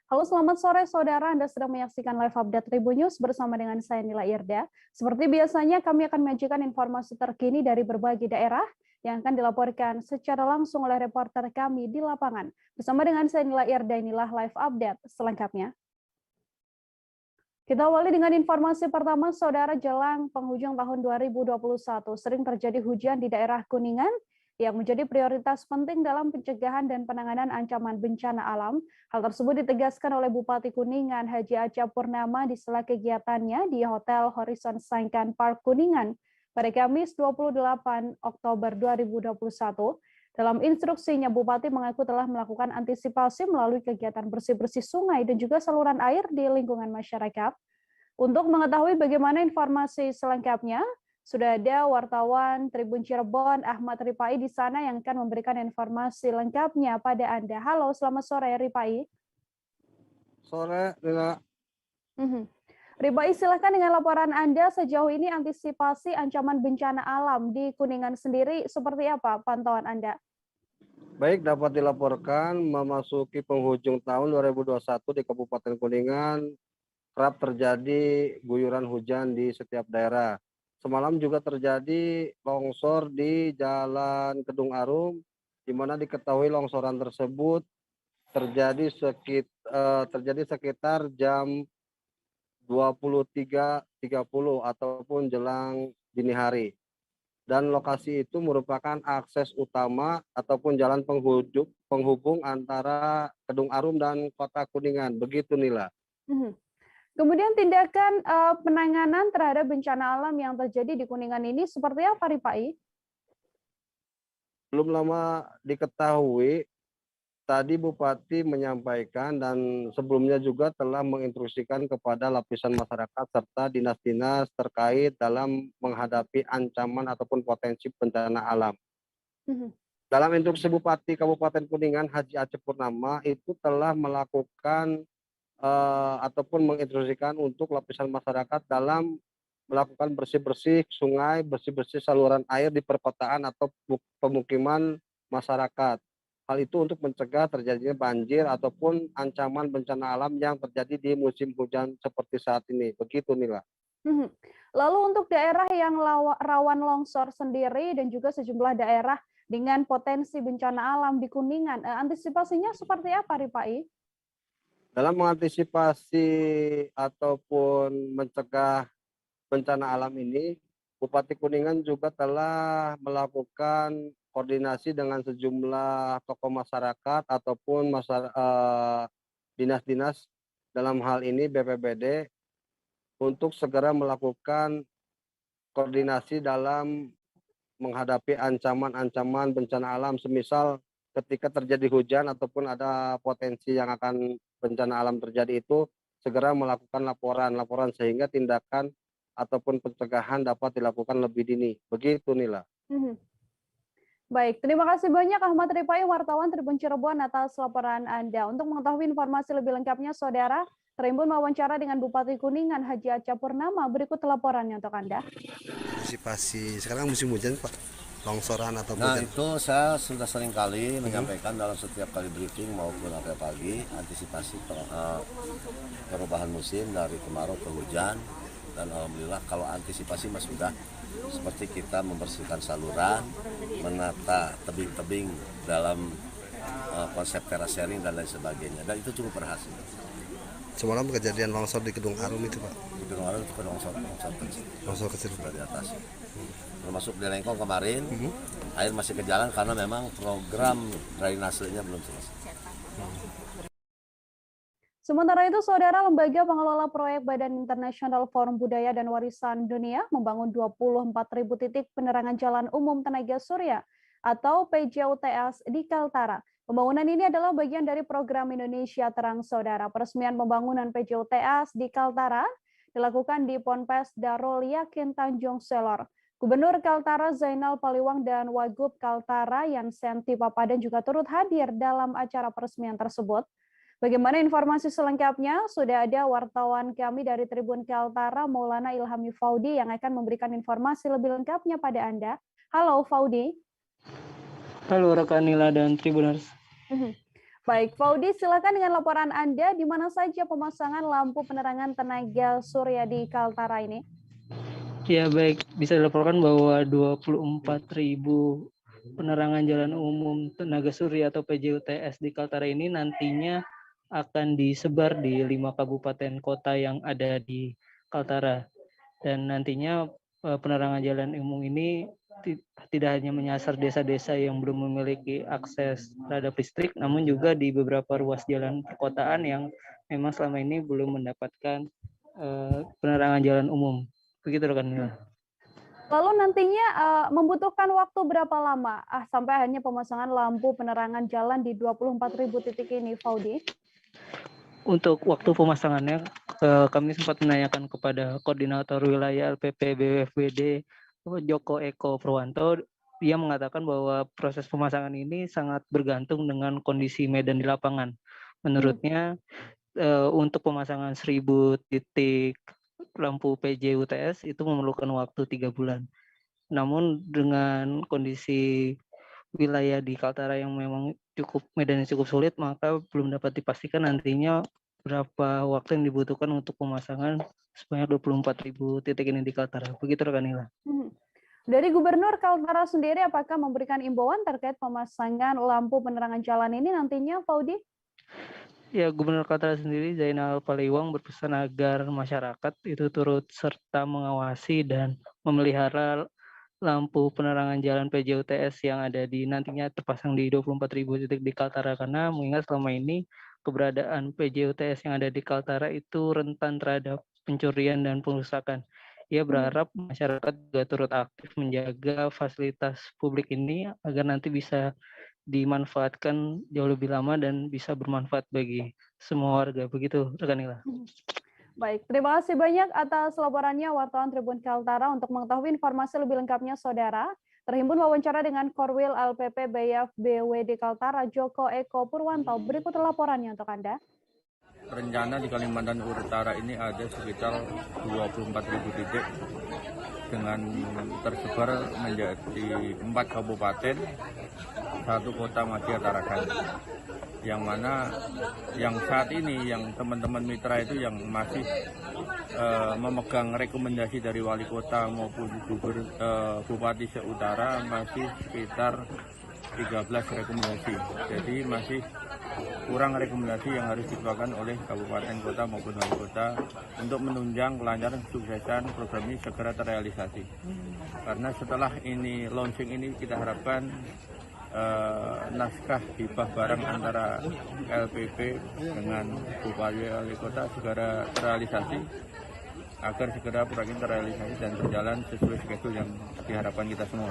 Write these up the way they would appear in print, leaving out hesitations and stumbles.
Halo, selamat sore saudara. Anda sedang menyaksikan live update Tribun News bersama dengan saya Nila Irda. Seperti biasanya, kami akan menyajikan informasi terkini dari berbagai daerah yang akan dilaporkan secara langsung oleh reporter kami di lapangan. Bersama dengan saya Nila Irda, inilah live update selengkapnya. Kita awali dengan informasi pertama, saudara. Jelang penghujung tahun 2021, sering terjadi hujan di daerah Kuningan yang menjadi prioritas penting dalam pencegahan dan penanganan ancaman bencana alam. Hal tersebut ditegaskan oleh Bupati Kuningan Haji Aca Purnama di sela kegiatannya di Hotel Horizon Sangkan Park Kuningan pada Kamis 28 Oktober 2021. Dalam instruksinya, Bupati mengaku telah melakukan antisipasi melalui kegiatan bersih-bersih sungai dan juga saluran air di lingkungan masyarakat. Untuk mengetahui bagaimana informasi selengkapnya, sudah ada wartawan Tribun Cirebon Ahmad Ripai di sana yang akan memberikan informasi lengkapnya pada Anda. Halo, selamat sore Ripai. Sore, Lila. Ripai, silakan dengan laporan Anda sejauh ini antisipasi ancaman bencana alam di Kuningan sendiri seperti apa pantauan Anda? Baik, dapat dilaporkan memasuki penghujung tahun 2021 di Kabupaten Kuningan kerap terjadi guyuran hujan di setiap daerah. Semalam juga terjadi longsor di Jalan Kedung Arum, di mana diketahui longsoran tersebut terjadi sekitar jam 23.30 ataupun jelang dini hari. Dan lokasi itu merupakan akses utama ataupun jalan penghubung antara Kedung Arum dan Kota Kuningan. Begitu, Nila. Kemudian tindakan penanganan terhadap bencana alam yang terjadi di Kuningan ini seperti apa, Ripai? Belum lama diketahui, tadi Bupati menyampaikan dan sebelumnya juga telah menginstruksikan kepada lapisan masyarakat serta dinas-dinas terkait dalam menghadapi ancaman ataupun potensi bencana alam. Dalam instruksi Bupati Kabupaten Kuningan Haji Aceh Purnama itu telah melakukan ataupun menginstruksikan untuk lapisan masyarakat dalam melakukan bersih-bersih sungai, bersih-bersih saluran air di perkotaan atau pemukiman masyarakat. Hal itu untuk mencegah terjadinya banjir ataupun ancaman bencana alam yang terjadi di musim hujan seperti saat ini. Begitu, Nila. Lalu untuk daerah yang rawan longsor sendiri dan juga sejumlah daerah dengan potensi bencana alam di Kuningan, antisipasinya seperti apa, Ripai? Dalam mengantisipasi ataupun mencegah bencana alam ini, Bupati Kuningan juga telah melakukan koordinasi dengan sejumlah tokoh masyarakat ataupun dinas-dinas, dalam hal ini BPBD, untuk segera melakukan koordinasi dalam menghadapi ancaman-ancaman bencana alam, semisal ketika terjadi hujan ataupun ada potensi yang akan bencana alam terjadi itu, segera melakukan laporan sehingga tindakan ataupun pencegahan dapat dilakukan lebih dini. Begitu, Nila. Baik, terima kasih banyak Ahmad Ripai, wartawan Tribun Cirebon atas laporan Anda. Untuk mengetahui informasi lebih lengkapnya, saudara, Tribun wawancara dengan Bupati Kuningan Haji Aca Purnama. Berikut laporannya untuk Anda. Antisipasi sekarang musim hujan, Pak, longsoran atau Nah, hujan. itu saya sudah sering kali menyampaikan dalam setiap kali briefing maupun apa pagi antisipasi perubahan musim dari kemarau ke hujan, dan alhamdulillah kalau antisipasi mas sudah seperti kita membersihkan saluran, menata tebing-tebing dalam konsep terasering dan lain sebagainya, dan itu cukup berhasil. Semalam kejadian longsor di Kedung Arum itu, Pak. Di Kedung Arum itu longsor kecil di atas. Termasuk di Lengkong kemarin, air masih ke jalan karena memang program drainasenya belum selesai. Sementara itu, saudara, Lembaga Pengelola Proyek Badan Internasional Forum Budaya dan Warisan Dunia membangun 24.000 titik penerangan jalan umum tenaga surya atau PJUTS di Kaltara. Pembangunan ini adalah bagian dari program Indonesia Terang, saudara. Peresmian pembangunan PJUTS di Kaltara dilakukan di Ponpes Darul Yakin Tanjung Selor. Gubernur Kaltara Zainal Paliwang dan Wagub Kaltara Yansenti Papadan juga turut hadir dalam acara peresmian tersebut. Bagaimana informasi selengkapnya? Sudah ada wartawan kami dari Tribun Kaltara, Maulana Ilhami Faudi, yang akan memberikan informasi lebih lengkapnya pada Anda. Halo Faudi. Halo rekan Nila dan Tribuners. Baik, Faudi, silakan dengan laporan Anda, di mana saja pemasangan lampu penerangan tenaga surya di Kaltara ini? Ya baik, bisa dilaporkan bahwa 24.000 penerangan jalan umum tenaga surya atau PJUTS di Kaltara ini nantinya akan disebar di 5 kabupaten kota yang ada di Kaltara. Dan nantinya penerangan jalan umum ini tidak hanya menyasar desa-desa yang belum memiliki akses terhadap listrik, namun juga di beberapa ruas jalan perkotaan yang memang selama ini belum mendapatkan penerangan jalan umum. Begitu rekan Nila. Lalu nantinya membutuhkan waktu berapa lama sampai akhirnya pemasangan lampu penerangan jalan di 24.000 titik ini, Faudi? Untuk waktu pemasangannya, kami sempat menanyakan kepada Koordinator Wilayah LPP BWFBD, Joko Eko Purwanto. Dia mengatakan bahwa proses pemasangan ini sangat bergantung dengan kondisi medan di lapangan. Menurutnya, untuk pemasangan 1.000 titik lampu PJUTS itu memerlukan waktu 3 bulan. Namun dengan kondisi wilayah di Kaltara yang memang medannya cukup sulit, maka belum dapat dipastikan nantinya berapa waktu yang dibutuhkan untuk pemasangan sebanyak 24.000 titik ini di Kaltara. Begitu rekan Nila. Dari Gubernur Kaltara sendiri, apakah memberikan imbauan terkait pemasangan lampu penerangan jalan ini nantinya, Faudi? Ya, Gubernur Kaltara sendiri, Zainal Paliwang, berpesan agar masyarakat itu turut serta mengawasi dan memelihara lampu penerangan jalan PJUTS yang ada di nantinya terpasang di 24.000 titik di Kaltara, karena mengingat selama ini keberadaan PJUTS yang ada di Kaltara itu rentan terhadap pencurian dan pengerusakan. Ia berharap masyarakat juga turut aktif menjaga fasilitas publik ini agar nanti bisa dimanfaatkan jauh lebih lama dan bisa bermanfaat bagi semua warga. Begitu, rekan Nila. Baik, terima kasih banyak atas laporannya wartawan Tribun Kaltara. Untuk mengetahui informasi lebih lengkapnya, Saudara, terhimpun wawancara dengan Korwil LPP BWFBD Kaltara, Joko Eko Purwanto. Berikut laporannya untuk Anda. Rencana di Kalimantan Utara ini ada sekitar 24.000 titik dengan tersebar menjadi 4 kabupaten, 1 kota Madya Tarakan. Yang mana yang saat ini yang teman-teman mitra itu yang masih memegang rekomendasi dari wali kota maupun bupati se-utara masih sekitar 13 rekomendasi. Jadi masih kurang rekomendasi yang harus dikeluarkan oleh kabupaten kota maupun wali kota untuk menunjang kelancaran kesuksesan program ini segera terrealisasi. Karena setelah ini launching ini kita harapkan naskah hibah barang antara LPP dengan bupati wali kota segera terrealisasi agar segera proyek ini terrealisasi dan berjalan sesuai schedule yang diharapkan kita semua,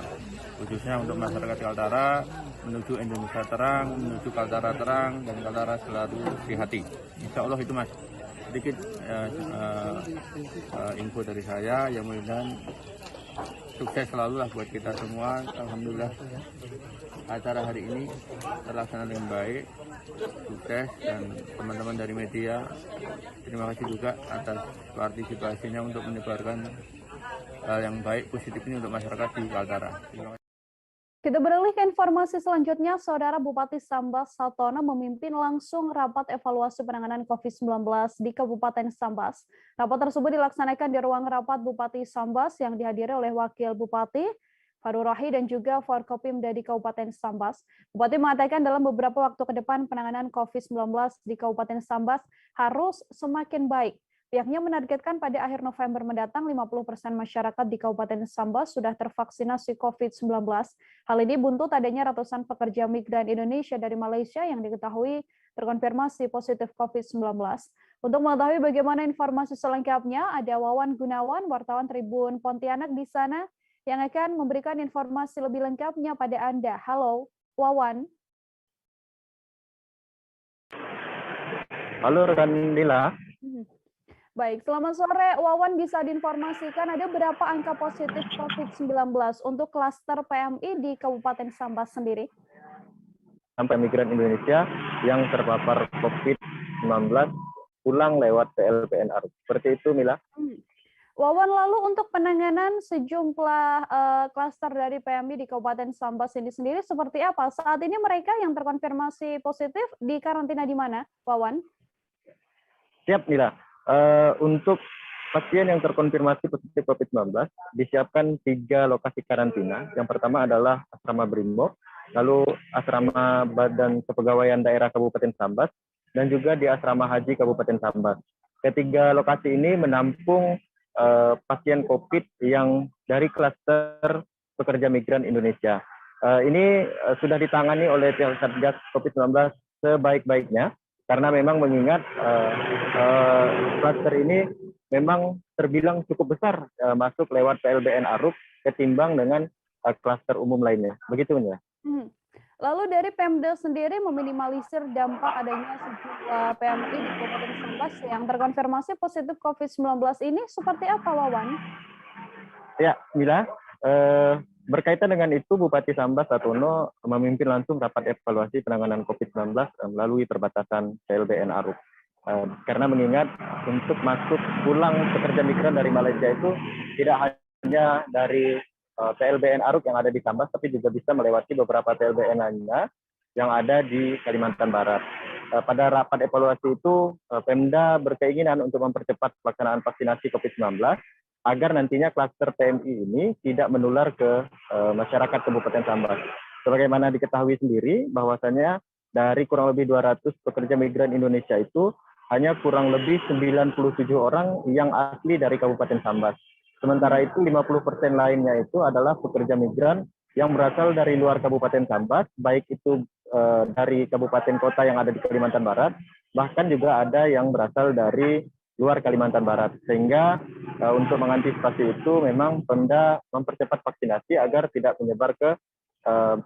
khususnya untuk masyarakat Kaltara menuju Indonesia terang, menuju Kaltara terang, dan Kaltara selalu di hati. Insya Allah itu Mas. Sedikit info dari saya, yang mudah-mudahan sukses selalu lah buat kita semua. Alhamdulillah acara hari ini terlaksana dengan baik, sukses, dan teman-teman dari media terima kasih juga atas partisipasinya untuk menyebarkan hal yang baik, positif ini untuk masyarakat di Kaltara. Kita beralih ke informasi selanjutnya, Saudara. Bupati Sambas Satono memimpin langsung rapat evaluasi penanganan COVID-19 di Kabupaten Sambas. Rapat tersebut dilaksanakan di ruang rapat Bupati Sambas yang dihadiri oleh Wakil Bupati Farul Rahi dan juga Forkopimda di Kabupaten Sambas. Bupati mengatakan dalam beberapa waktu ke depan penanganan COVID-19 di Kabupaten Sambas harus semakin baik. Pihaknya menargetkan pada akhir November mendatang 50% masyarakat di Kabupaten Sambas sudah tervaksinasi COVID-19. Hal ini buntut adanya ratusan pekerja migran Indonesia dari Malaysia yang diketahui terkonfirmasi positif COVID-19. Untuk mengetahui bagaimana informasi selengkapnya, ada Wawan Gunawan, wartawan Tribun Pontianak di sana, yang akan memberikan informasi lebih lengkapnya pada Anda. Halo, Wawan. Halo rekan Nila. Baik, selamat sore. Wawan, bisa diinformasikan ada berapa angka positif COVID-19 untuk klaster PMI di Kabupaten Sambas sendiri? Sampai migran Indonesia yang terpapar COVID-19 pulang lewat PLPNR. Seperti itu, Mila. Wawan, lalu untuk penanganan sejumlah klaster dari PMI di Kabupaten Sambas ini sendiri seperti apa? Saat ini mereka yang terkonfirmasi positif di karantina di mana, Wawan? Siap, Mila. Untuk pasien yang terkonfirmasi positif COVID-19, disiapkan 3 lokasi karantina. Yang pertama adalah Asrama Brimob, lalu Asrama Badan Kepegawaian Daerah Kabupaten Sambas, dan juga di Asrama Haji Kabupaten Sambas. Ketiga lokasi ini menampung pasien COVID yang dari klaster pekerja migran Indonesia. Ini sudah ditangani oleh pihak Satgas COVID-19 sebaik-baiknya, karena memang mengingat klaster ini memang terbilang cukup besar masuk lewat PLBN Aruk ketimbang dengan klaster umum lainnya. Begitu ya. Lalu dari Pemda sendiri meminimalisir dampak adanya sejumlah PMI di Kabupaten Sambas yang terkonfirmasi positif COVID-19 ini seperti apa, Wawan? Ya, Mila. Berkaitan dengan itu, Bupati Sambas Satono memimpin langsung rapat evaluasi penanganan COVID-19 melalui perbatasan PLBN Aruk. Karena mengingat untuk masuk pulang pekerja migran dari Malaysia itu tidak hanya dari PLBN Aruk yang ada di Sambas, tapi juga bisa melewati beberapa PLBN lainnya yang ada di Kalimantan Barat. Pada rapat evaluasi itu, Pemda berkeinginan untuk mempercepat pelaksanaan vaksinasi COVID-19 agar nantinya klaster PMI ini tidak menular ke masyarakat Kabupaten Sambas. Sebagaimana diketahui sendiri, bahwasannya dari kurang lebih 200 pekerja migran Indonesia itu, hanya kurang lebih 97 orang yang asli dari Kabupaten Sambas. Sementara itu 50% lainnya itu adalah pekerja migran yang berasal dari luar Kabupaten Sambas, baik itu dari kabupaten kota yang ada di Kalimantan Barat, bahkan juga ada yang berasal dari luar Kalimantan Barat. Sehingga untuk mengantisipasi itu memang Pemda mempercepat vaksinasi agar tidak menyebar ke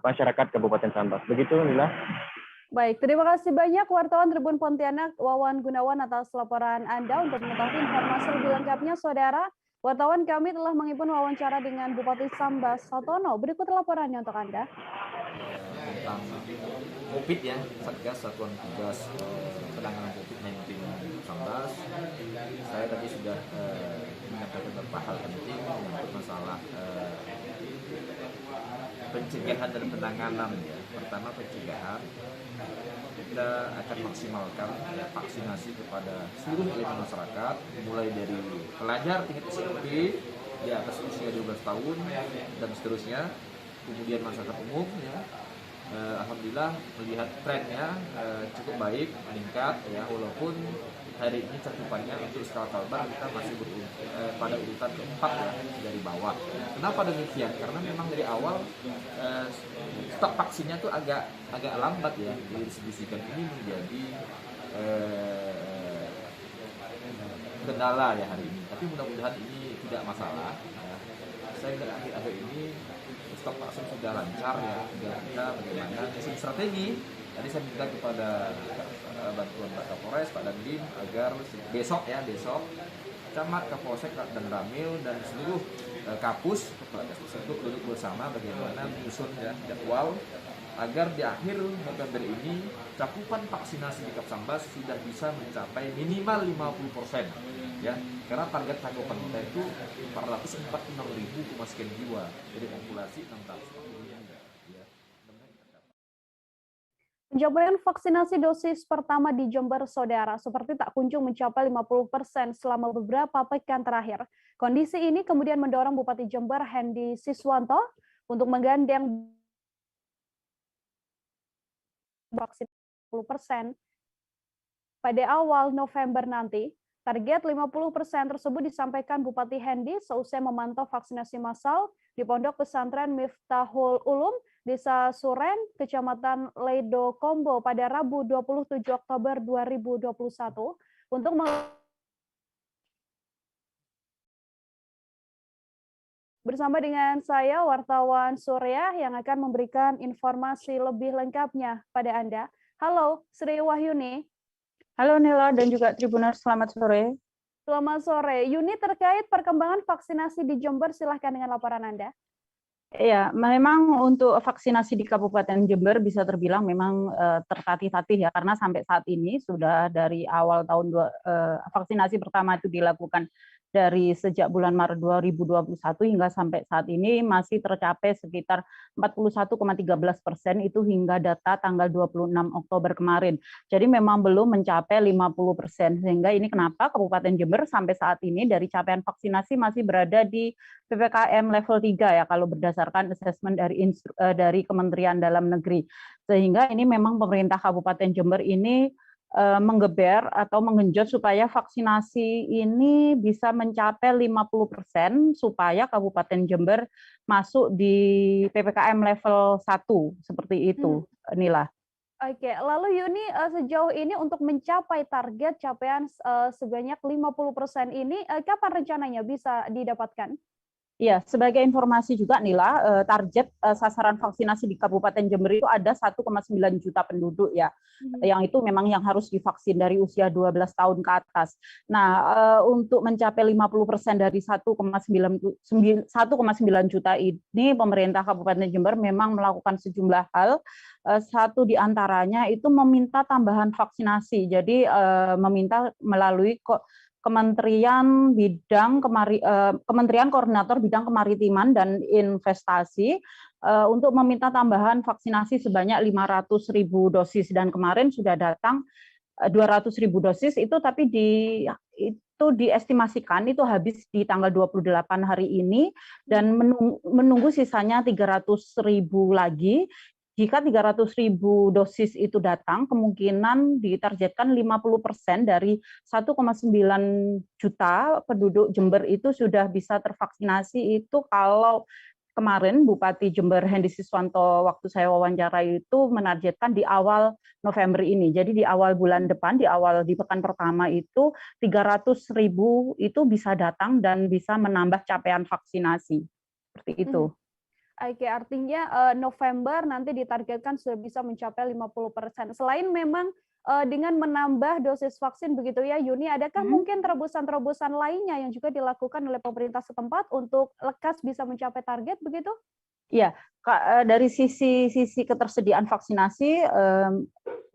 masyarakat Kabupaten Sambas. Begitu, Lila. Baik, terima kasih banyak wartawan Tribun Pontianak Wawan Gunawan atas laporan Anda. Untuk mengetahui informasi lebih lengkapnya, Saudara, wartawan kami telah menghimpun wawancara dengan Bupati Sambas Satono. Berikut laporannya untuk Anda. Tentang COVID ya, Satgas Satuan Tugas Penanganan COVID-19 Sambas. Saya tadi sudah menyampaikan beberapa hal penting untuk masalah pencegahan dan penanganan ya. Pertama pencegahan, kita akan maksimalkan ya, vaksinasi kepada seluruh elemen masyarakat, mulai dari pelajar tingkat SMP di atas usia 12 tahun dan seterusnya, kemudian masyarakat umum ya. Alhamdulillah melihat trennya cukup baik, meningkat ya, walaupun hari ini cakupannya untuk skala Kalbar kita masih pada urutan keempat ya, dari bawah. Kenapa demikian? Karena memang dari awal stok vaksinnya tuh agak lambat ya didistribusikan. Ini menjadi kendala ya hari ini. Tapi mudah-mudahan ini tidak masalah. Ya. Saya melihat akhir-akhir ini stok vaksin sudah lancar ya. Tinggal kita bagaimana menyusun strategi. Tadi saya minta kepada bantuan Pak Kapolres, Pak Dandim agar besok Camat, Kapolsek, dan Ramil dan seluruh Kapus kepala untuk duduk bersama bagaimana menyusun ya, jadwal agar di akhir November ini cakupan vaksinasi di Kapsambas sudah bisa mencapai minimal 50% ya, karena target cakupan kita itu 446.000 sekian jiwa dari populasi 640 ya. Pencapaian vaksinasi dosis pertama di Jember, Saudara, seperti tak kunjung mencapai 50% selama beberapa pekan terakhir. Kondisi ini kemudian mendorong Bupati Jember Hendy Siswanto untuk menggandeng vaksin 50% pada awal November nanti. Target 50% tersebut disampaikan Bupati Hendy seusai memantau vaksinasi massal di Pondok Pesantren Miftahul Ulum, Desa Suren, Kecamatan Ledo Kombo pada Rabu 27 Oktober 2021 untuk bersama dengan saya wartawan Surya yang akan memberikan informasi lebih lengkapnya pada Anda. Halo, Sri Wahyuni. Halo Nila dan juga Tribuners, selamat sore. Selamat sore. Yuni, terkait perkembangan vaksinasi di Jember, silahkan dengan laporan Anda. Ya, memang untuk vaksinasi di Kabupaten Jember bisa terbilang memang tertatih-tatih ya, karena sampai saat ini sudah dari awal tahun vaksinasi pertama itu dilakukan dari sejak bulan Maret 2021 hingga sampai saat ini masih tercapai sekitar 41,13% itu hingga data tanggal 26 Oktober kemarin. Jadi memang belum mencapai 50%, sehingga ini kenapa Kabupaten Jember sampai saat ini dari capaian vaksinasi masih berada di PPKM level 3 ya kalau berdasarkan asesmen dari Kementerian Dalam Negeri. Sehingga ini memang pemerintah Kabupaten Jember ini menggeber atau menggenjot supaya vaksinasi ini bisa mencapai 50% supaya Kabupaten Jember masuk di PPKM level 1 seperti itu, Nila. Oke, lalu Yuni, sejauh ini untuk mencapai target capaian sebanyak 50% ini, kapan rencananya bisa didapatkan? Iya, sebagai informasi juga Nila, target sasaran vaksinasi di Kabupaten Jember itu ada 1,9 juta penduduk ya. Yang itu memang yang harus divaksin dari usia 12 tahun ke atas. Nah, untuk mencapai 50% dari 1,9 juta ini, pemerintah Kabupaten Jember memang melakukan sejumlah hal. Satu di antaranya itu meminta tambahan vaksinasi. Jadi meminta melalui Kementerian Koordinator Bidang Kemaritiman dan Investasi untuk meminta tambahan vaksinasi sebanyak 500.000 dosis, dan kemarin sudah datang 200.000 dosis itu, tapi itu diestimasikan itu habis di tanggal 28 hari ini dan menunggu sisanya 300.000 lagi. Jika 300.000 dosis itu datang, kemungkinan ditargetkan 50% dari 1,9 juta penduduk Jember itu sudah bisa tervaksinasi. Itu kalau kemarin Bupati Jember Hendy Siswanto waktu saya wawancara itu menargetkan di awal November ini. Jadi di awal bulan depan, di pekan pertama itu 300.000 itu bisa datang dan bisa menambah capaian vaksinasi. Seperti itu. Oke, artinya November nanti ditargetkan sudah bisa mencapai 50%. Selain memang dengan menambah dosis vaksin begitu ya, Yuni, adakah mungkin terobosan-terobosan lainnya yang juga dilakukan oleh pemerintah setempat untuk lekas bisa mencapai target begitu? Iya, dari sisi ketersediaan vaksinasi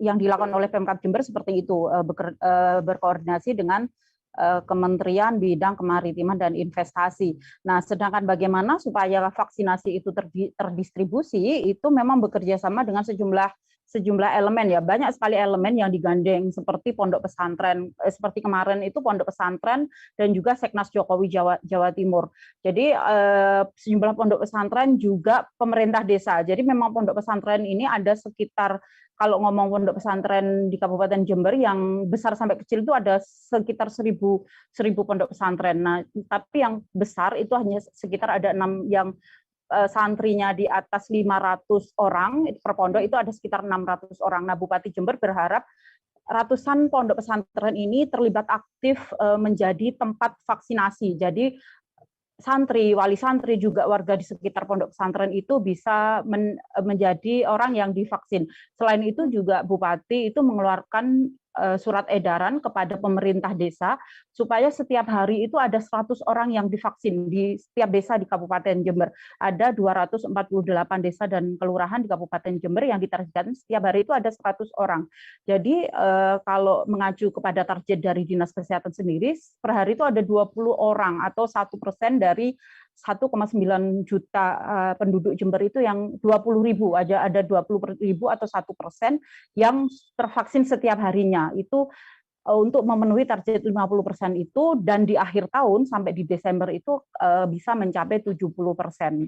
yang dilakukan oleh Pemkab Jember seperti itu, berkoordinasi dengan Kementerian Bidang Kemaritiman dan Investasi. Nah, sedangkan bagaimana supaya vaksinasi itu terdistribusi, itu memang bekerja sama dengan sejumlah elemen ya. Banyak sekali elemen yang digandeng seperti pondok pesantren, seperti kemarin itu pondok pesantren dan juga Seknas Jokowi Jawa Timur. Jadi sejumlah pondok pesantren juga pemerintah desa. Jadi memang pondok pesantren ini ada sekitar, kalau ngomong pondok pesantren di Kabupaten Jember yang besar sampai kecil itu ada sekitar 1.000 pondok pesantren. Nah, tapi yang besar itu hanya sekitar ada 6 yang santrinya di atas 500 orang per pondok, itu ada sekitar 600 orang. Nah, Bupati Jember berharap ratusan pondok pesantren ini terlibat aktif menjadi tempat vaksinasi. Jadi santri, wali santri, juga warga di sekitar pondok pesantren itu bisa menjadi orang yang divaksin. Selain itu juga Bupati itu mengeluarkan surat edaran kepada pemerintah desa supaya setiap hari itu ada 100 orang yang divaksin di setiap desa di Kabupaten Jember. Ada 248 desa dan kelurahan di Kabupaten Jember yang ditargetkan setiap hari itu ada 100 orang. Jadi kalau mengacu kepada target dari Dinas Kesehatan sendiri, per hari itu ada 20 orang atau 1% dari 1,9 juta penduduk Jember itu yang 20.000, ada 20.000 atau 1% yang tervaksin setiap harinya. Itu untuk memenuhi target 50% itu, dan di akhir tahun sampai di Desember itu bisa mencapai 70%.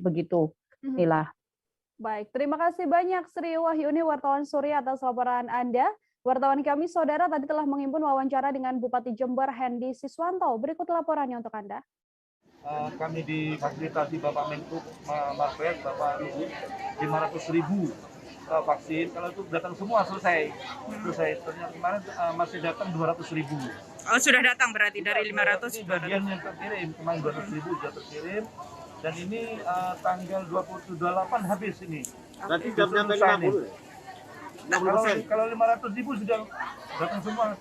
Begitu, Nila. Baik, terima kasih banyak Sri Wahyuni, wartawan Surya, atas laporan Anda. Wartawan kami, saudara, tadi telah menghimpun wawancara dengan Bupati Jember Hendy Siswanto. Berikut laporannya untuk Anda. Kami difasilitasi Bapak Menko Marves, Bapak Luhut, 500.000 vaksin. Kalau itu datang semua selesai. Ternyata kemarin masih datang 200.000. Oh, sudah datang berarti dari 500. Bagian yang terkirim, kemarin 200.000 sudah terkirim. Dan ini tanggal 28 habis ini. Nanti jam-jam 50. Kalau 500.000 sudah datang semua.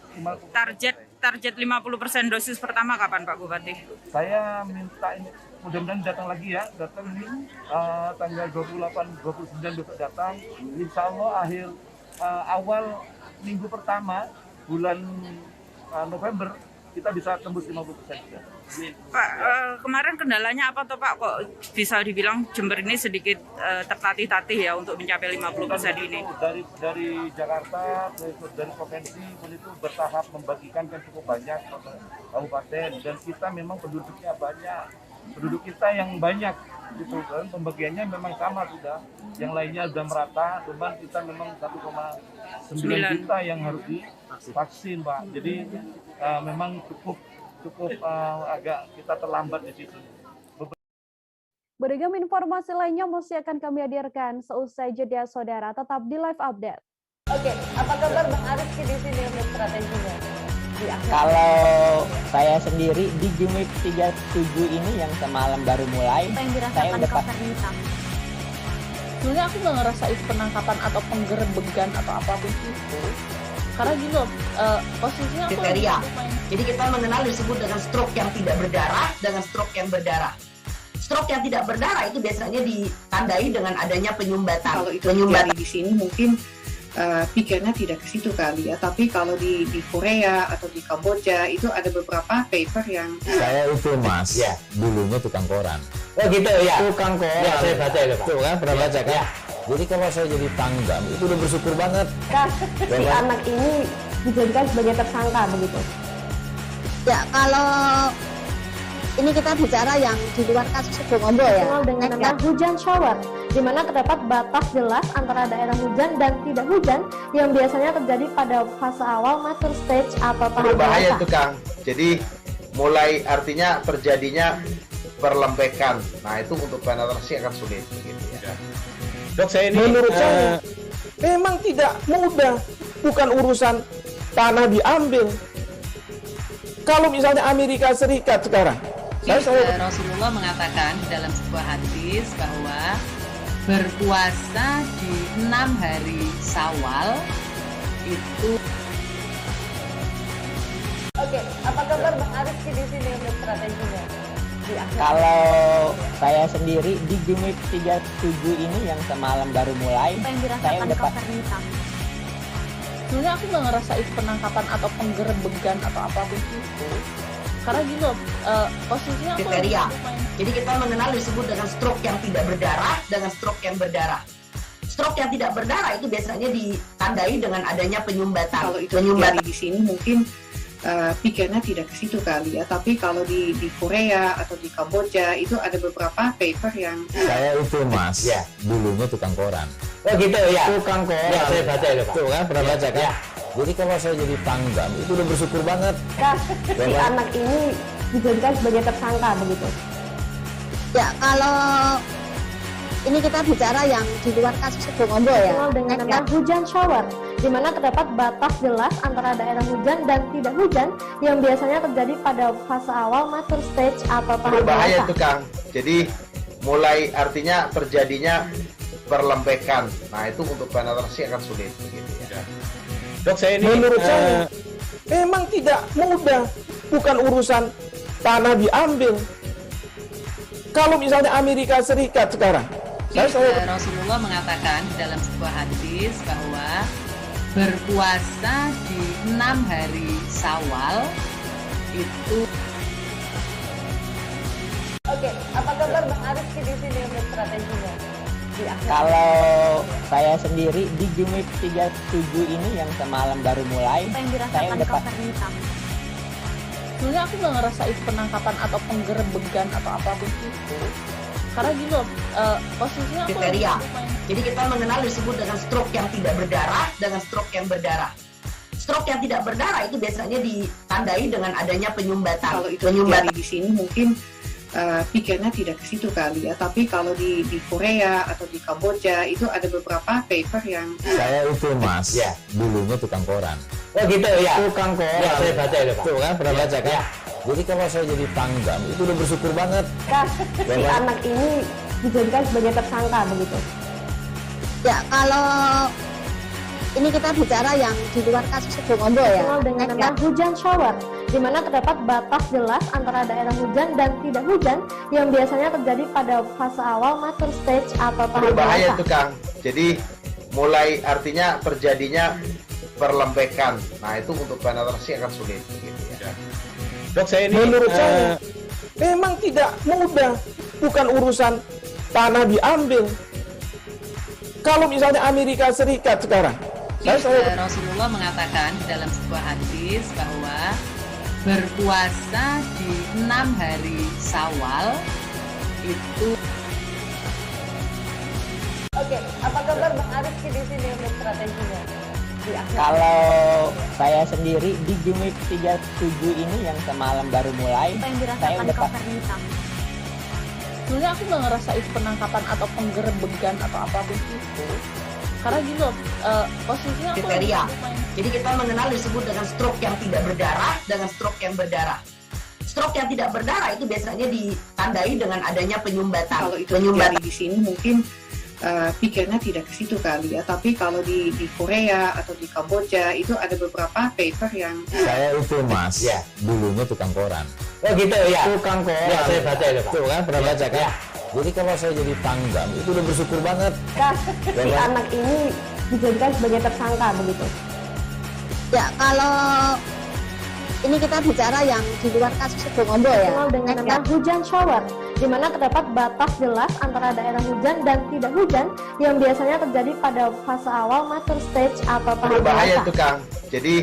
Target 50% dosis pertama kapan Pak Bupati? Saya minta ini mudah-mudahan datang lagi ya, datang ini tanggal 28, 29 besok datang. Insya Allah awal minggu pertama bulan November kita bisa tembus 50% juga. Pak, kemarin kendalanya apa tuh Pak? Kok bisa dibilang Jember ini sedikit tertatih-tatih ya untuk mencapai 50% ini? Dari Jakarta, dari provinsi itu bertahap membagikan kan cukup banyak kabupaten, dan kita memang penduduknya banyak. Penduduk kita yang banyak gitu kan, pembagiannya memang sama sudah, yang lainnya sudah merata, cuman kita memang 1,9 juta yang harus divaksin Pak. Jadi memang cukup agak kita terlambat di situ. Beragam informasi lainnya masih akan kami hadirkan seusai jeda saudara, tetap di live update. Oke, apa kabar Bang Arief di sini untuk strateginya? Kalau saya sendiri di Jumip 37 ini yang semalam baru mulai, saya udah pasti. Sebenarnya aku nggak ngerasa itu penangkapan atau penggerebegan atau apapun itu. Karena gini loh, posisinya aku kriteria. Jadi kita mengenal disebut dengan stroke yang tidak berdarah dengan stroke yang berdarah. Stroke yang tidak berdarah itu biasanya ditandai dengan adanya penyumbatan. Kalau itu penyumbatan di sini mungkin pikirnya tidak ke situ kali ya, tapi kalau di Korea atau di Kamboja itu ada beberapa paper yang saya itu Mas, ya, dulunya tukang koran. Oh gitu ya. Tukang koran. Ya, saya baca itu Pak. Tuh kan pernah baca kan? Ya. Jadi kalau saya jadi tanggam itu udah bersyukur banget. Si anak ini dijadikan sebagai tersangka begitu. Ya, kalau ini kita bicara yang di luar kasus Bongombo ya. Dengan nama hujan shower, di mana terdapat batas jelas antara daerah hujan dan tidak hujan yang biasanya terjadi pada fase awal mature stage atau tahap berbahaya dewasa. itu Kang. Jadi mulai artinya terjadinya perlembekan. Nah itu untuk penetrasi akan sulit. Gitu ya. Dok, saya ini menurut saya memang tidak mudah, bukan urusan tanah diambil. Kalau misalnya Amerika Serikat sekarang, Rasulullah mengatakan dalam sebuah hadis bahwa berpuasa di 6 hari Syawal itu. Oke, apa kabar Bang Arief di sini untuk strateginya? Kalau saya sendiri di Jumip 37 ini yang semalam baru mulai, saya udah pasti. Sebenarnya aku nggak ngerasa itu penangkapan atau penggerebegan atau apapun itu. Karena gini loh, posisinya aku kriteria. Jadi kita mengenal disebut dengan stroke yang tidak berdarah dengan stroke yang berdarah. Stroke yang tidak berdarah itu biasanya ditandai dengan adanya penyumbatan. Kalau itu penyumbatan di sini mungkin pikirnya tidak ke situ kali ya, tapi kalau di Korea atau di Kamboja itu ada beberapa paper yang saya itu Mas, ya, dulunya tukang koran. Oh gitu ya. Tukang koran. Ya, saya baca itu Pak. Tuh kan pernah baca kan? Ya. Jadi kalau saya jadi tanggam itu udah bersyukur banget. Si anak ini dijadikan sebagai tersangka begitu. Ya, kalau ini kita bicara yang di luar kasus Bongombo ya. Dengan nama hujan shower, di mana terdapat batas jelas antara daerah hujan dan tidak hujan yang biasanya terjadi pada fase awal mature stage atau tahap berbahaya dewasa. itu Kang. Jadi mulai artinya terjadinya perlembekan. Nah itu untuk penetrasi akan sulit. Gitu ya. Dok, saya ini menurut saya memang tidak mudah, bukan urusan tanah diambil. Kalau misalnya Amerika Serikat sekarang, Rasulullah mengatakan dalam sebuah hadis bahwa berpuasa di 6 hari Syawal itu. Oke, apa kabar Bang Arief di sini untuk strateginya? Kalau saya sendiri di Jumip 37 ini yang semalam baru mulai, saya udah pasti. Sebenarnya aku nggak ngerasa itu penangkapan atau penggerebegan atau apapun itu. Karena gini loh, posisinya aku kriteria. Jadi kita mengenal disebut dengan stroke yang tidak berdarah dengan stroke yang berdarah. Stroke yang tidak berdarah itu biasanya ditandai dengan adanya penyumbatan. Kalau itu penyumbatan di sini mungkin pikirnya tidak ke situ kali ya, tapi kalau di Korea atau di Kamboja itu ada beberapa paper yang saya itu Mas, ya, dulunya tukang koran. Oh gitu ya. Tukang koran. Ya, saya baca itu Pak. Tuh kan pernah baca kan? Ya. Jadi kalau saya jadi tanggam itu udah bersyukur banget. Si anak ini dijadikan sebagai tersangka begitu. Ya, kalau ini kita bicara yang di luar kasus Bongombo ya. Dengan nama hujan shower, di mana terdapat batas jelas antara daerah hujan dan tidak hujan yang biasanya terjadi pada fase awal mature stage atau tahap berbahaya dewasa. itu Kang. Jadi mulai artinya terjadinya perlembekan. Nah itu untuk penetrasi akan sulit. Gitu ya. Menurut saya memang tidak mudah, bukan urusan tanah diambil. Kalau misalnya Amerika Serikat sekarang, Rasulullah mengatakan dalam sebuah hadis bahwa berpuasa di 6 hari Syawal itu. Oke, apa kabar Bang Arief di sini untuk strateginya? Kalau saya sendiri di Jumip 37 ini yang semalam baru mulai, saya udah Sebenarnya aku nggak ngerasa itu penangkapan atau penggerebegan atau apapun itu. Karena gini loh, posisinya aku kriteria. Jadi kita mengenal disebut dengan stroke yang tidak berdarah dengan stroke yang berdarah. Stroke yang tidak berdarah itu biasanya ditandai dengan adanya penyumbatan. Kalau itu terjadi di sini mungkin pikirnya tidak ke situ kali ya. Tapi kalau di Korea atau di Kamboja itu ada beberapa paper yang Saya itu Mas, dulunya tukang koran. Oh gitu ya. Tukang koran. Ya, saya baca itu Pak. Tuh kan, pernah baca kan? Jadi kalau saya jadi Pangdam itu udah bersyukur banget. Si anak ini dijadikan sebagai tersangka begitu. Ya, kalau ini kita bicara yang di luar kasus Situbondo ya. Dengan nama hujan shower, di mana terdapat batas jelas antara daerah hujan dan tidak hujan yang biasanya terjadi pada fase awal mature stage atau tahap Berbahaya dewasa. itu Kang. Jadi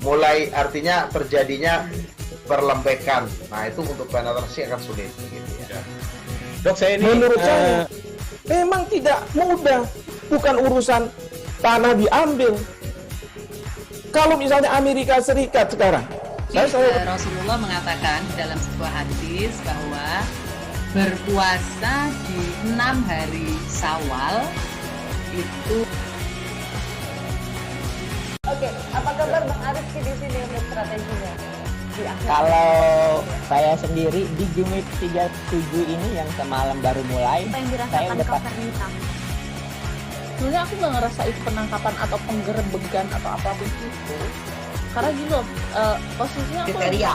mulai artinya terjadinya perlembekan. Nah itu untuk penetrasi akan sulit. Gitu ya. Dok, menurut saya memang tidak mudah, bukan urusan tanah diambil. Kalau misalnya Amerika Serikat sekarang, Rasulullah mengatakan dalam sebuah hadis bahwa berpuasa di 6 hari Syawal itu. Oke, apa kabar Bang Arief di sini untuk strateginya? Kalau saya sendiri di Jumip 37 ini yang semalam baru mulai, saya udah Sebenarnya aku nggak ngerasa itu penangkapan atau penggerebegan atau apapun itu. Karena gini loh, posisinya aku kriteria.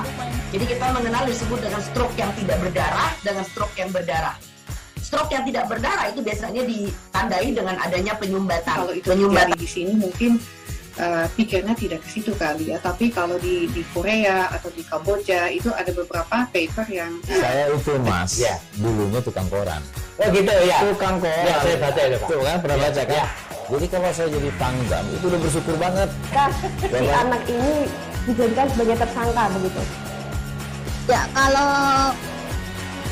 Jadi kita mengenal disebut dengan stroke yang tidak berdarah dengan stroke yang berdarah. Stroke yang tidak berdarah itu biasanya ditandai dengan adanya penyumbatan. Kalau itu terjadi di sini mungkin pikirnya tidak ke situ kali ya. Tapi kalau di Korea atau di Kamboja itu ada beberapa paper yang Saya itu Mas, dulunya tukang koran. Oh gitu ya. Tukang koran. Ya, saya baca itu Pak. Tuh kan, pernah baca kan? Jadi kalau saya jadi Pangdam itu udah bersyukur banget. Si anak ini dijadikan sebagai tersangka begitu. Ya, kalau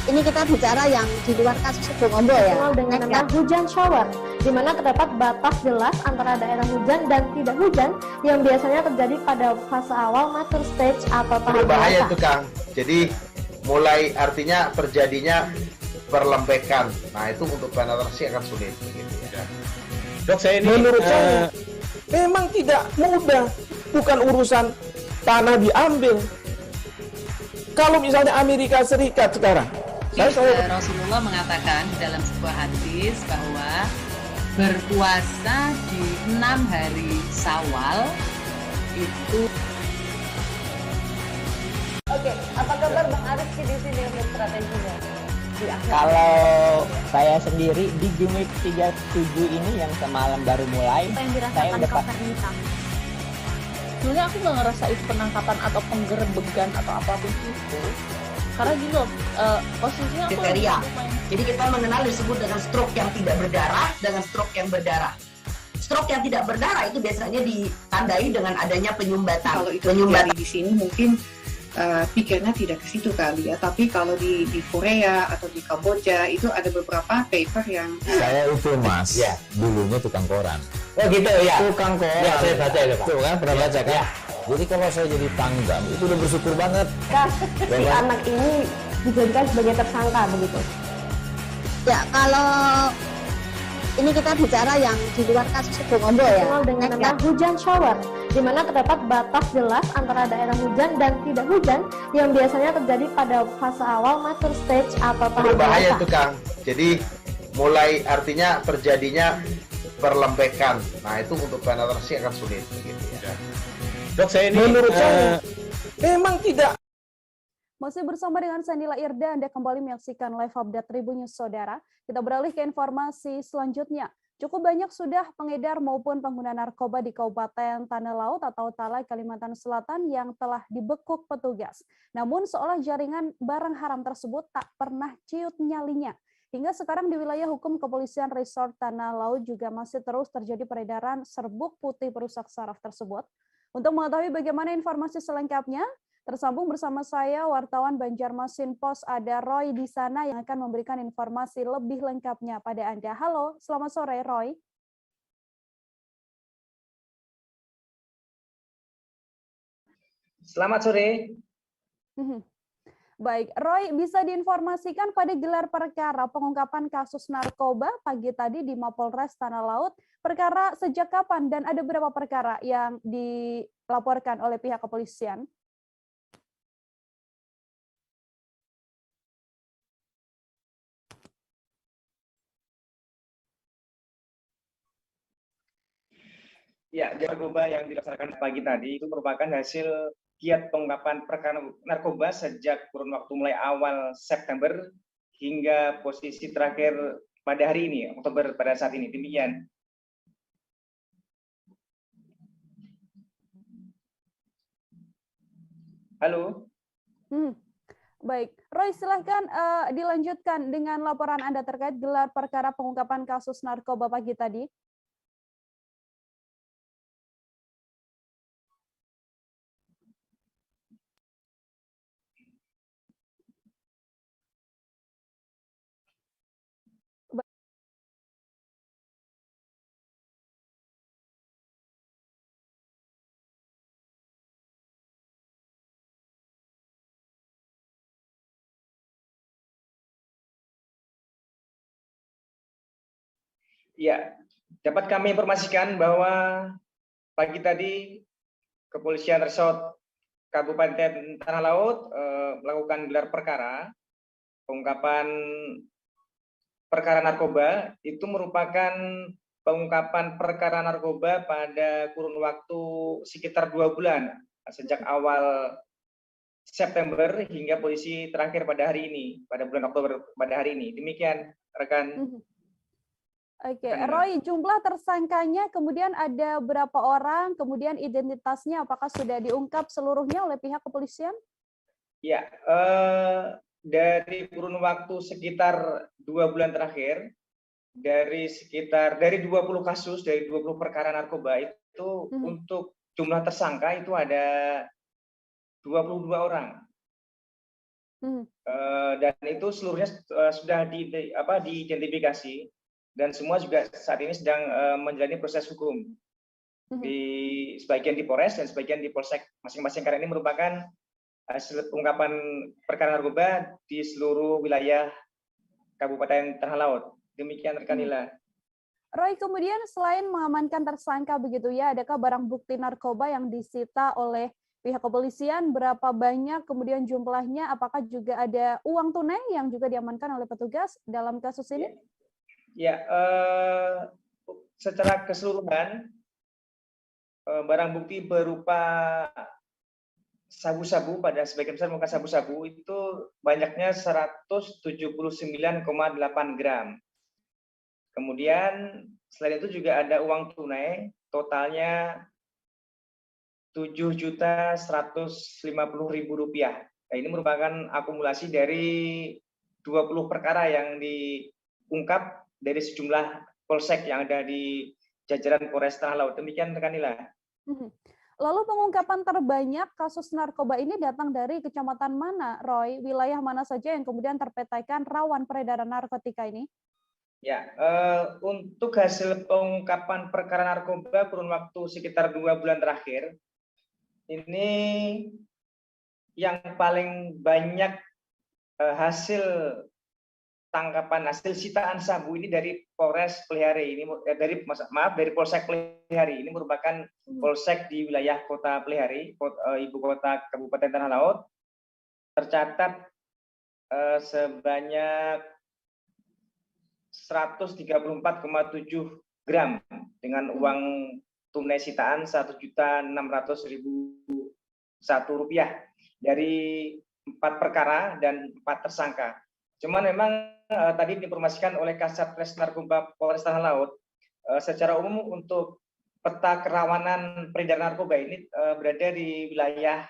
ini kita bicara yang di luar kasus Situbondo ya. Dengan nama hujan shower, di mana terdapat batas jelas antara daerah hujan dan tidak hujan yang biasanya terjadi pada fase awal mature stage atau tahap Berbahaya dewasa. itu Kang. Jadi mulai artinya terjadinya perlembekan. Nah itu untuk penetrasi akan sulit. Gitu ya. Dok, menurut saya memang tidak mudah, bukan urusan tanah diambil. Kalau misalnya Amerika Serikat sekarang, Rasulullah mengatakan dalam sebuah hadis bahwa berpuasa di 6 hari Syawal itu. Oke, apa kabar Bang Arief di sini untuk strateginya? Kalau saya sendiri di Jumip 37 ini yang semalam baru mulai, saya udah Sebenarnya aku nggak ngerasa itu penangkapan atau penggerebegan atau apapun itu. Karena gini loh, posisinya aku kriteria. Jadi kita mengenal disebut dengan stroke yang tidak berdarah dengan stroke yang berdarah. Stroke yang tidak berdarah itu biasanya ditandai dengan adanya penyumbatan. Kalau itu terjadi di sini mungkin pikirnya tidak ke situ kali ya. Tapi kalau di Korea atau di Kamboja itu ada beberapa paper yang Saya itu Mas, dulunya tukang koran. Oh gitu ya. Tukang koran. Ya, saya baca itu Pak. Tuh kan, pernah baca kan? Jadi kalau saya jadi Pangdam itu udah bersyukur banget. Si anak ini dijadikan sebagai tersangka begitu. Ya, kalau ini kita bicara yang di luar kasus Situbondo ya. Dengan nama hujan shower, di mana terdapat batas jelas antara daerah hujan dan tidak hujan yang biasanya terjadi pada fase awal mature stage atau tahap Berbahaya dewasa. itu Kang. Jadi mulai artinya terjadinya perlembekan. Nah itu untuk penetrasi akan sulit. Gitu ya. Dok, menurut saya memang tidak. Masih bersama dengan Sandila Irda, Anda kembali menyaksikan live update Tribun News Saudara. Kita beralih ke informasi selanjutnya. Cukup banyak sudah pengedar maupun pengguna narkoba di Kabupaten Tanah Laut atau Talai, Kalimantan Selatan yang telah dibekuk petugas. Namun seolah jaringan barang haram tersebut tak pernah ciut nyalinya. Hingga sekarang di wilayah hukum Kepolisian Resort Tanah Laut juga masih terus terjadi peredaran serbuk putih perusak saraf tersebut. Untuk mengetahui bagaimana informasi selengkapnya, tersambung bersama saya wartawan Banjarmasin Pos, ada Roy di sana yang akan memberikan informasi lebih lengkapnya pada Anda. Halo, selamat sore Roy. Selamat sore. Baik, Roy, bisa diinformasikan pada gelar perkara pengungkapan kasus narkoba pagi tadi di Mapolres Tanah Laut, perkara sejak kapan dan ada berapa perkara yang dilaporkan oleh pihak kepolisian? Ya, narkoba yang dilaksanakan pagi tadi itu merupakan hasil giat pengungkapan perkara narkoba sejak kurun waktu mulai awal September hingga posisi terakhir pada hari ini, Oktober pada saat ini. Demikian. Halo. Baik, Roy, silahkan dilanjutkan dengan laporan Anda terkait gelar perkara pengungkapan kasus narkoba pagi tadi. Ya, dapat kami informasikan bahwa pagi tadi Kepolisian Resort Kabupaten Tanah Laut melakukan gelar perkara pengungkapan perkara narkoba. Itu merupakan pengungkapan perkara narkoba pada kurun waktu sekitar 2 bulan sejak awal September hingga posisi terakhir pada hari ini, pada bulan Oktober pada hari ini. Demikian, rekan. Oke, Roy, jumlah tersangkanya kemudian ada berapa orang, kemudian identitasnya apakah sudah diungkap seluruhnya oleh pihak kepolisian? Ya, dari kurun waktu sekitar 2 bulan terakhir, dari 20 kasus, dari 20 perkara narkoba itu untuk jumlah tersangka itu ada 22 orang. Dan itu seluruhnya sudah diidentifikasi. Dan semua juga saat ini sedang menjalani proses hukum di sebagian di Polres dan sebagian di Polsek masing-masing, karena ini merupakan hasil pengungkapan perkara narkoba di seluruh wilayah Kabupaten Tanah Laut. Demikian rekan Nila. Roy, kemudian selain mengamankan tersangka begitu ya, adakah barang bukti narkoba yang disita oleh pihak kepolisian? Berapa banyak kemudian jumlahnya? Apakah juga ada uang tunai yang juga diamankan oleh petugas dalam kasus ini? Ya, secara keseluruhan barang bukti berupa sabu-sabu, pada sebagian besar merupakan sabu-sabu, itu banyaknya 179,8 gram. Kemudian selain itu juga ada uang tunai, totalnya Rp7.150.000. Nah, ini merupakan akumulasi dari 20 perkara yang diungkap dari sejumlah polsek yang ada di jajaran Polres Tanah Laut. Demikian rekan Nila. Lalu pengungkapan terbanyak kasus narkoba ini datang dari kecamatan mana, Roy? Wilayah mana saja yang kemudian terpetakan rawan peredaran narkotika ini? Ya, untuk hasil pengungkapan perkara narkoba kurun waktu sekitar 2 bulan terakhir, ini yang paling banyak hasil tangkapan, hasil sitaan sabu ini dari Polres Pelihari, ini dari Polsek Pelihari. Ini merupakan polsek di wilayah Kota Pelihari, ibu kota Kabupaten Tanah Laut. Tercatat sebanyak 134,7 gram dengan uang tunai sitaan Rp1.600.001 dari 4 perkara dan 4 tersangka. Cuman memang tadi diinformasikan oleh Kasat Res Narkoba Polres Tanah Laut secara umum untuk peta kerawanan peredaran narkoba ini berada di wilayah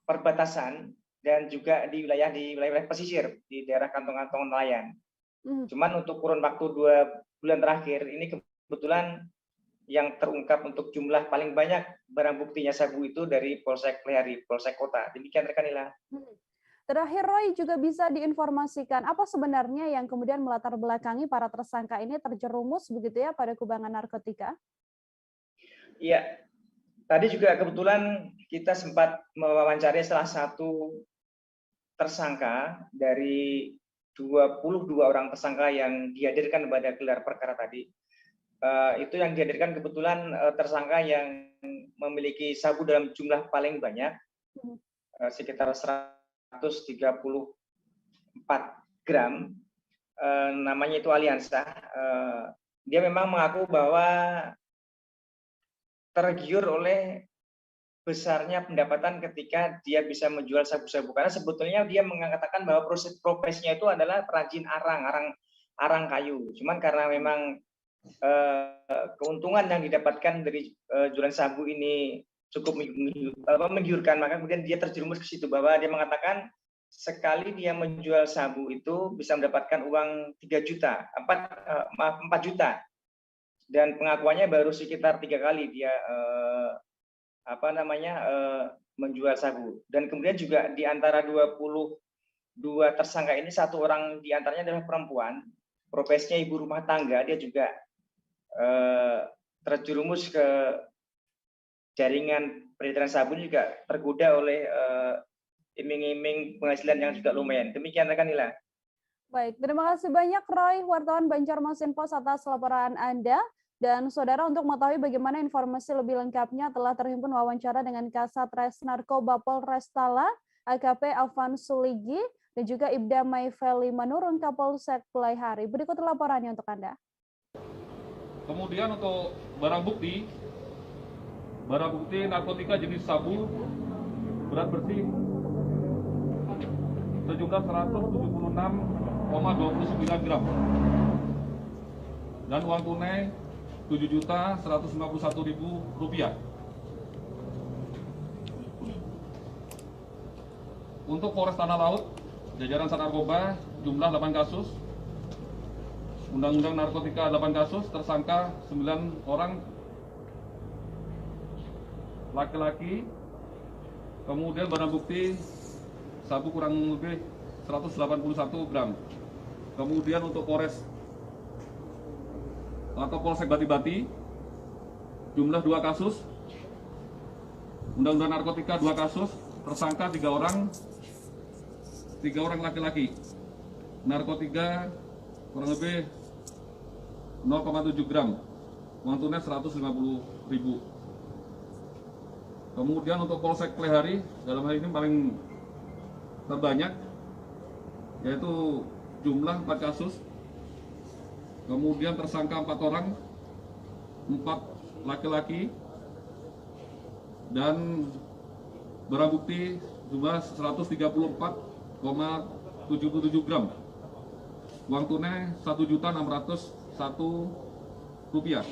perbatasan dan juga di wilayah pesisir di daerah kantong-kantong nelayan. Cuman untuk kurun waktu 2 bulan terakhir ini kebetulan yang terungkap untuk jumlah paling banyak barang buktinya sabu itu dari Polsek Lehari, Polsek Kota. Demikian rekan Ila. Terakhir Roy, juga bisa diinformasikan apa sebenarnya yang kemudian melatar belakangi para tersangka ini terjerumus begitu ya pada kubangan narkotika? Iya, tadi juga kebetulan kita sempat mewawancari salah satu tersangka dari 22 orang tersangka yang dihadirkan pada gelar perkara tadi. Itu yang dihadirkan kebetulan tersangka yang memiliki sabu dalam jumlah paling banyak, sekitar 134 gram, namanya itu Aliansa. Dia memang mengaku bahwa tergiur oleh besarnya pendapatan ketika dia bisa menjual sabu-sabu, karena sebetulnya dia mengatakan bahwa proses profesinya itu adalah perajin arang kayu. Cuman karena memang keuntungan yang didapatkan dari jualan sabu ini cukup menggiurkan, maka kemudian dia terjerumus ke situ, bahwa dia mengatakan sekali dia menjual sabu itu bisa mendapatkan uang 4 juta, dan pengakuannya baru sekitar 3 kali dia menjual sabu. Dan kemudian juga di antara 22 tersangka ini, 1 orang di antaranya adalah perempuan, profesinya ibu rumah tangga. Dia juga terjerumus ke jaringan peredaran sabu, juga tergoda oleh iming-iming penghasilan yang juga lumayan. Demikian rekan Ila. Baik, terima kasih banyak Roy, wartawan Banjarmasin Pos atas laporan Anda. Dan saudara, untuk mengetahui bagaimana informasi lebih lengkapnya telah terhimpun wawancara dengan Kasat Res Narkoba Polrestala, AKP Afan Suligi, dan juga Ibda Maifeli Manurung Kapolsek Lehari. Berikut laporannya untuk Anda. Kemudian untuk barang bukti narkotika jenis sabu berat bersih sejumlah 176,29 gram dan uang tunai Rp7.151.000. Untuk Polres Tanah Laut, jajaran Sat Narkoba jumlah 8 kasus, Undang-Undang Narkotika 8 kasus, tersangka 9 orang laki-laki, kemudian barang bukti sabu kurang lebih 181 gram. Kemudian untuk Polres atau Polsek Bati-Bati jumlah 2 kasus, Undang-Undang Narkotika 2 kasus, tersangka 3 orang laki-laki, narkotika kurang lebih 0,7 gram, uang tunai 150.000. Kemudian untuk Polsek Lehari dalam hal ini paling terbanyak, yaitu jumlah 4 kasus, kemudian tersangka 4 orang, 4 laki-laki, dan barang bukti jumlah 134,77 gram, uang tunai Rp1.601.000.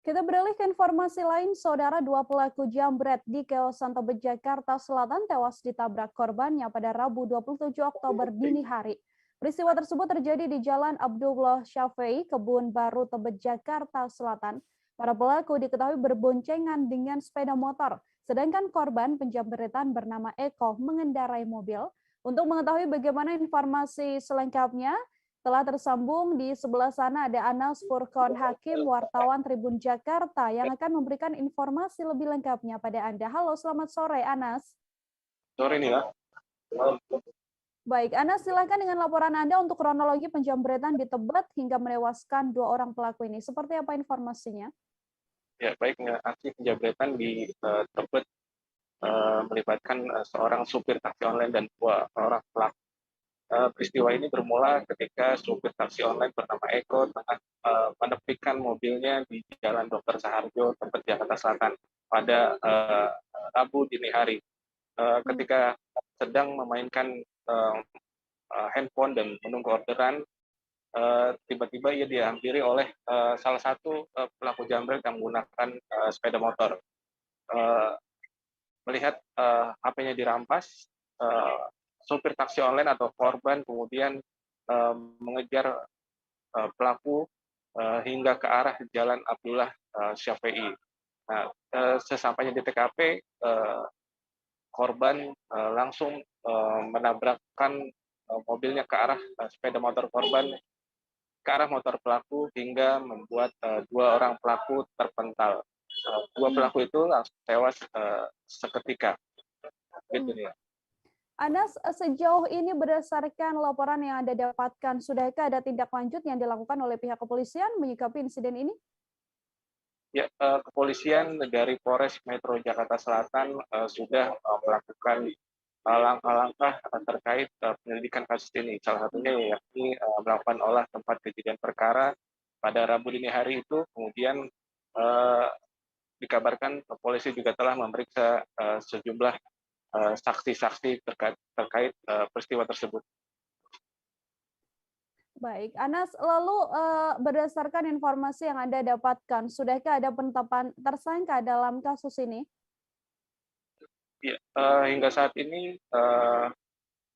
Kita beralih ke informasi lain, saudara. 2 pelaku jambret di kawasan Tebet, Jakarta Selatan tewas ditabrak korbannya pada Rabu 27 Oktober dini hari. Peristiwa tersebut terjadi di Jalan Abdullah Syafi'i, Kebun Baru, Tebet, Jakarta Selatan. Para pelaku diketahui berboncengan dengan sepeda motor, sedangkan korban penjambretan bernama Eko mengendarai mobil. Untuk mengetahui bagaimana informasi selengkapnya, telah tersambung di sebelah sana ada Anas Furqon Hakim, wartawan Tribun Jakarta, yang akan memberikan informasi lebih lengkapnya pada Anda. Halo, selamat sore Anas. Sore nih, Baik, Anas, silakan dengan laporan Anda untuk kronologi penjambretan di Tebet hingga menewaskan 2 orang pelaku ini. Seperti apa informasinya? Ya, baik. Aksi penjambretan di Tebet melibatkan seorang supir taksi online dan 2 orang pelaku. Peristiwa ini bermula ketika supir taksi online bernama Eko tengah menepikan mobilnya di Jalan Dr. Saharjo, Tebet, Jakarta Selatan pada Rabu dini hari. Ketika sedang memainkan handphone dan menunggu orderan, tiba-tiba ia dihampiri oleh salah satu pelaku jambret yang menggunakan sepeda motor. Melihat HP-nya dirampas, sopir taksi online atau korban kemudian mengejar pelaku hingga ke arah Jalan Abdullah Syafi'i. Nah, sesampainya di TKP, korban langsung menabrakkan mobilnya ke arah sepeda motor korban, ke arah motor pelaku hingga membuat dua orang pelaku terpental. Dua pelaku itu langsung tewas seketika. Gitu ya. Anas, sejauh ini berdasarkan laporan yang Anda dapatkan, sudahkah ada tindak lanjut yang dilakukan oleh pihak kepolisian menyikapi insiden ini? Ya, kepolisian dari Polres Metro Jakarta Selatan sudah melakukan langkah-langkah terkait penyelidikan kasus ini. Salah satunya yakni melakukan olah tempat kejadian perkara pada Rabu dini hari itu, kemudian dikabarkan polisi juga telah memeriksa sejumlah saksi-saksi terkait peristiwa tersebut. Baik, Anas, lalu berdasarkan informasi yang Anda dapatkan, sudahkah ada penetapan tersangka dalam kasus ini? Ya, hingga saat ini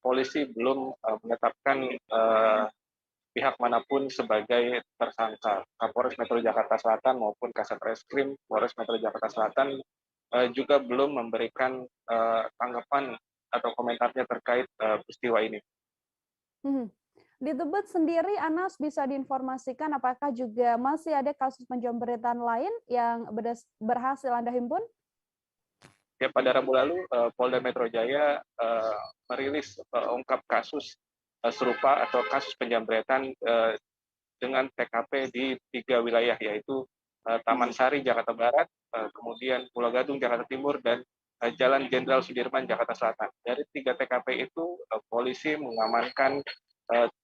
polisi belum menetapkan pihak manapun sebagai tersangka. Kapolres Metro Jakarta Selatan maupun Kasatreskrim Polres Metro Jakarta Selatan juga belum memberikan tanggapan atau komentarnya terkait peristiwa ini. Di Tebet sendiri, Anas, bisa diinformasikan apakah juga masih ada kasus penjambretan lain yang berhasil Anda himpun? Ya, pada Rabu lalu, Polda Metro Jaya merilis ungkap kasus serupa atau kasus penjambretan dengan TKP di 3 wilayah, yaitu Taman Sari, Jakarta Barat, kemudian Pulau Gadung, Jakarta Timur, dan Jalan Jenderal Sudirman, Jakarta Selatan. Dari 3 TKP itu, polisi mengamankan 7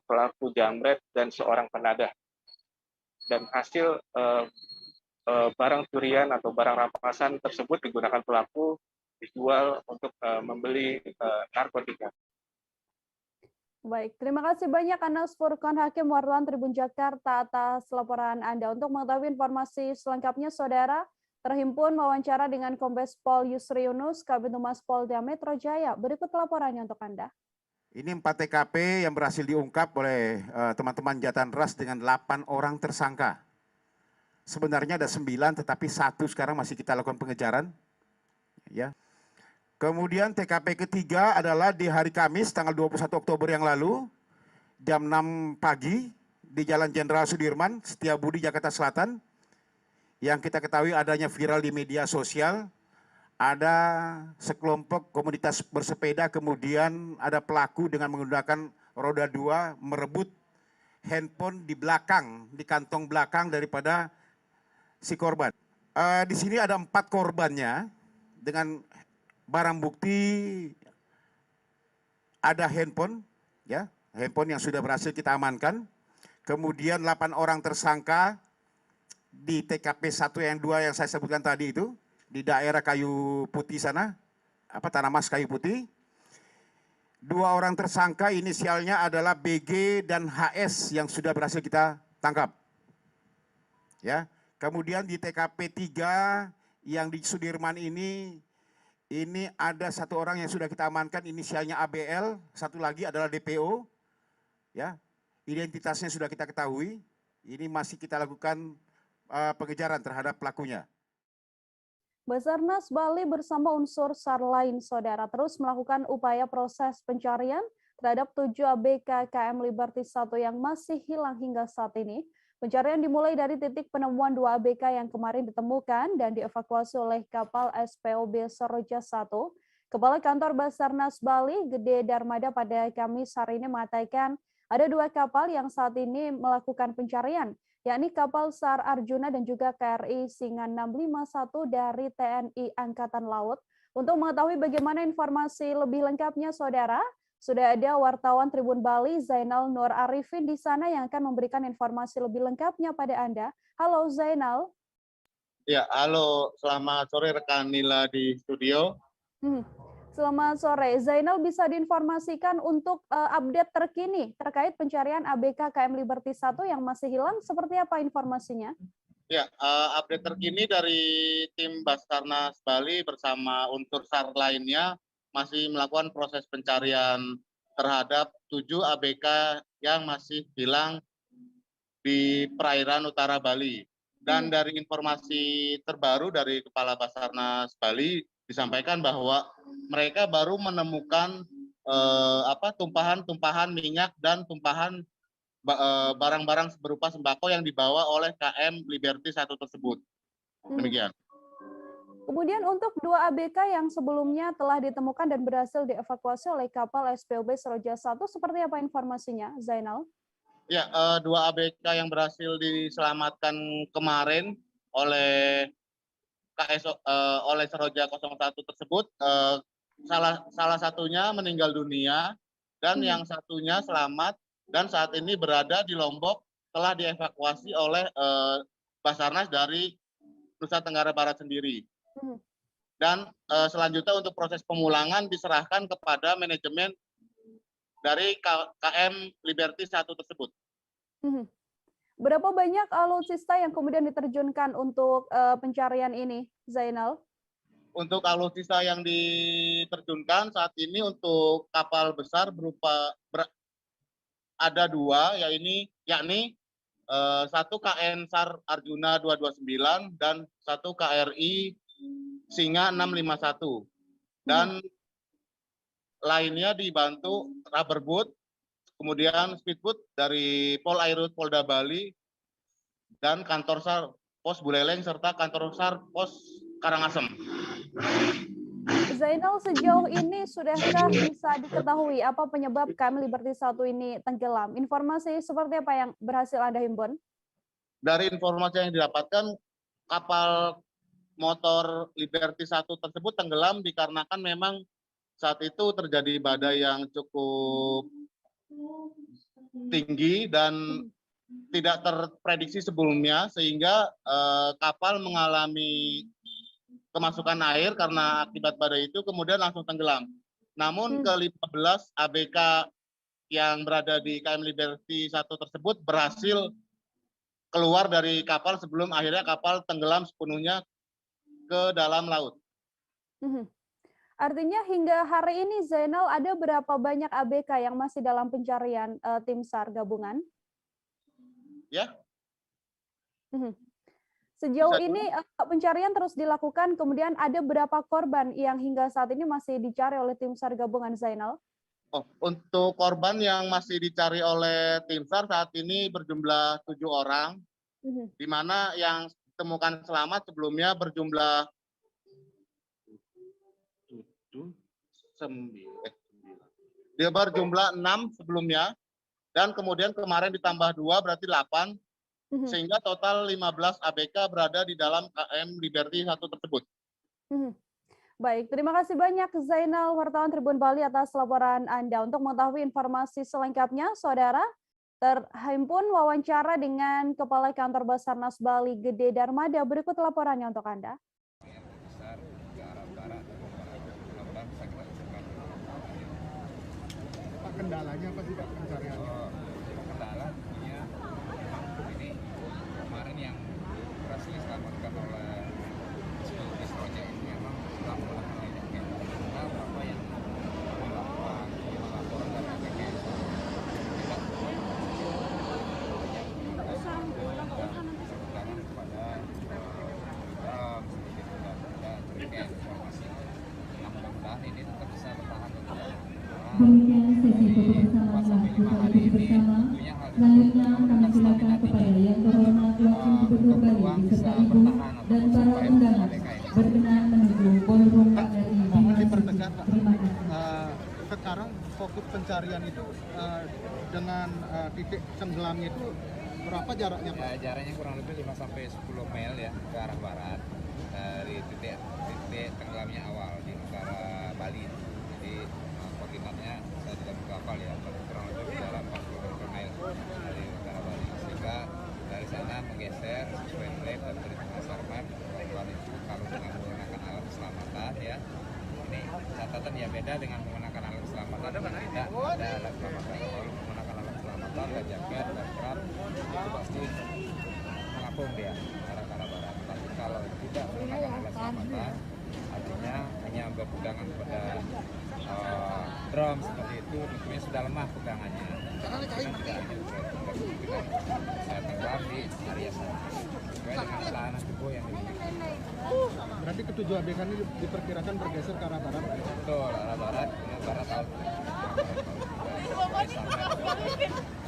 pelaku jambret dan seorang penadah. Dan hasil barang curian atau barang rampasan tersebut digunakan pelaku dijual untuk membeli narkotika. Baik, terima kasih banyak Anas Furqan, Hakim Wartawan Tribun Jakarta atas laporan Anda. Untuk mengetahui informasi selengkapnya, Saudara, terhimpun wawancara dengan Kombes Pol Yusri Yunus, Kabid Humas Polda Metro Jaya. Berikut laporannya untuk Anda. Ini 4 TKP yang berhasil diungkap oleh teman-teman Jatan Ras dengan 8 orang tersangka. Sebenarnya ada 9, tetapi 1 sekarang masih kita lakukan pengejaran. Ya. Kemudian TKP ketiga adalah di hari Kamis tanggal 21 Oktober yang lalu, jam 6 pagi di Jalan Jenderal Sudirman, Setiabudi, Jakarta Selatan. Yang kita ketahui adanya viral di media sosial, ada sekelompok komunitas bersepeda, kemudian ada pelaku dengan menggunakan roda 2 merebut handphone di belakang, di kantong belakang daripada si korban. Di sini ada 4 korbannya dengan barang bukti, ada handphone, ya, handphone yang sudah berhasil kita amankan. Kemudian 8 orang tersangka di TKP 1 yang 2 yang saya sebutkan tadi itu, di daerah Kayu Putih sana, Tanah Mas Kayu Putih. 2 orang tersangka inisialnya adalah BG dan HS yang sudah berhasil kita tangkap. Ya, kemudian di TKP 3 yang di Sudirman ini ada 1 orang yang sudah kita amankan, inisialnya ABL, 1 lagi adalah DPO, ya, identitasnya sudah kita ketahui. Ini masih kita lakukan pengejaran terhadap pelakunya. Basarnas Bali bersama unsur SAR lain, Saudara, terus melakukan upaya proses pencarian terhadap 7 ABK KM Liberty 1 yang masih hilang hingga saat ini. Pencarian dimulai dari titik penemuan 2 ABK yang kemarin ditemukan dan dievakuasi oleh kapal SPOB Seroja 1. Kepala Kantor Basarnas Bali, Gede Darmada, pada Kamis hari ini mengatakan ada 2 kapal yang saat ini melakukan pencarian, yakni kapal SAR Arjuna dan juga KRI Singa 651 dari TNI Angkatan Laut. Untuk mengetahui bagaimana informasi lebih lengkapnya, Saudara, sudah ada wartawan Tribun Bali Zainal Nur Arifin di sana yang akan memberikan informasi lebih lengkapnya pada Anda. Halo Zainal. Ya, halo, selamat sore rekan Nila di studio. Selamat sore. Zainal, bisa diinformasikan untuk update terkini terkait pencarian ABK KM Liberty 1 yang masih hilang, seperti apa informasinya? Ya, update terkini dari tim Basarnas Bali bersama unsur SAR lainnya masih melakukan proses pencarian terhadap 7 ABK yang masih hilang di perairan utara Bali. Dan dari informasi terbaru dari Kepala Basarnas Bali disampaikan bahwa mereka baru menemukan tumpahan-tumpahan minyak dan tumpahan barang-barang berupa sembako yang dibawa oleh KM Liberty 1 tersebut. Demikian. Kemudian untuk 2 ABK yang sebelumnya telah ditemukan dan berhasil dievakuasi oleh kapal SPOB Seroja 1, seperti apa informasinya, Zainal? Ya, 2 ABK yang berhasil diselamatkan kemarin oleh oleh Seroja 01 tersebut, salah satunya meninggal dunia dan yang satunya selamat dan saat ini berada di Lombok, telah dievakuasi oleh Basarnas dari Nusa Tenggara Barat sendiri. Dan selanjutnya untuk proses pemulangan diserahkan kepada manajemen dari KM Liberty 1 tersebut. Berapa banyak alutsista yang kemudian diterjunkan untuk pencarian ini, Zainal? Untuk alutsista yang diterjunkan saat ini untuk kapal besar ada 2, yakni 1 KN SAR Arjuna 229 dan 1 KRI Singa 651. Dan lainnya dibantu rubber boat, kemudian speedboat dari Pol Airut Polda Bali dan kantor SAR Pos Buleleng serta kantor SAR Pos Karangasem. Zainal, sejauh ini sudahkah bisa diketahui apa penyebab KM Liberty 1 ini tenggelam? Informasi seperti apa yang berhasil Anda himpun? Dari informasi yang didapatkan, kapal motor Liberty 1 tersebut tenggelam dikarenakan memang saat itu terjadi badai yang cukup tinggi dan tidak terprediksi sebelumnya, sehingga kapal mengalami kemasukan air karena akibat badai itu, kemudian langsung tenggelam. Namun ke-15 ABK yang berada di KM Liberty 1 tersebut berhasil keluar dari kapal sebelum akhirnya kapal tenggelam sepenuhnya ke dalam laut. Artinya hingga hari ini, Zainal, ada berapa banyak ABK yang masih dalam pencarian tim SAR gabungan? Ya. Sejauh ini pencarian terus dilakukan, kemudian ada berapa korban yang hingga saat ini masih dicari oleh tim SAR gabungan, Zainal? Untuk korban yang masih dicari oleh tim SAR saat ini berjumlah 7 orang, di mana yang ditemukan selamat sebelumnya berjumlah 6 sebelumnya, dan kemudian kemarin ditambah 2 berarti 8. Sehingga total 15 ABK berada di dalam KM Liberty 1 tersebut. Baik, terima kasih banyak Zainal, wartawan Tribun Bali atas laporan Anda. Untuk mengetahui informasi selengkapnya, saudara, terhimpun wawancara dengan Kepala Kantor Basarnas Bali Gede Darmada. Berikut laporannya untuk Anda. Kendalanya apa sih Pak pencariannya? Kendala tentunya ini kemarin yang berhasil diselamatkan oleh SPOB Seroja ini memang sudah melakukan lainnya berapa yang melakukan laporan dari ABK kepada informasi. Mudah-mudahan ini tetap bisa bertahan Demikian sesi foto bersama telah kita ikuti bersama. Selanjutnya kami silakan kepada yang terhormat Wakil Gubernur Bali beserta Ibu dan para undangan berkenan menuju ballroom KRI Bintang. Terima kasih. Sekarang fokus pencarian itu dengan titik tenggelamnya itu berapa jaraknya Pak? Jaraknya kurang lebih 5-10 mil ya ke arah barat dari titik tenggelamnya awal di utara Bali. Jadi koordinatnya saya tidak buka kapal ya, kurang lebih dalam 40 mil dari utara Bali, sehingga dari sana menggeser sesuai plan dan perhitungan Sarman. Itu kalau dengan menggunakan alat keselamatan ya, ini catatan ya beda dengan menggunakan alat keselamatan. Tidak ada alat keselamatan. Kalau menggunakan alat keselamatan, dan jaket, dan kerat, itu pasti mengapung dia arah barat. Tapi kalau tidak menggunakan alat keselamatan, artinya hanya berpegangan pada drum seperti itu, tentunya sudah lemah pegangannya. Kan tidak hanya saya tenggelam di area sana sesuai dengan ketahanan tubuh yang dimiliki. Berarti ketujuh ABK ini diperkirakan bergeser ke arah barat? Betul, arah barat, barat laut.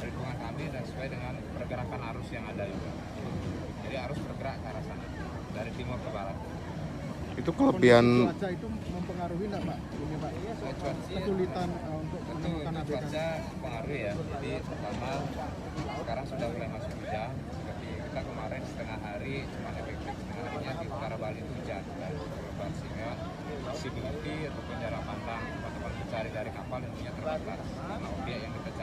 Perhitungan kami dan sesuai dengan pergerakan arus yang ada juga. Jadi arus bergerak ke arah sana dari timur ke barat. Itu kelebihan cuaca itu mempengaruhi enggak, Pak? Ini, Pak. Kesulitan untuk menemukan ABK. Cuaca mempengaruhi ya. Jadi pertama sekarang sudah mulai masuk hujan. Seperti kita kemarin setengah hari cuma efektif setengah harinya di utara Bali itu hujan dan lebat, sehingga visibility ataupun jarak pandang teman-teman mencari dari kapal tentunya terbatas karena objek yang kita cari.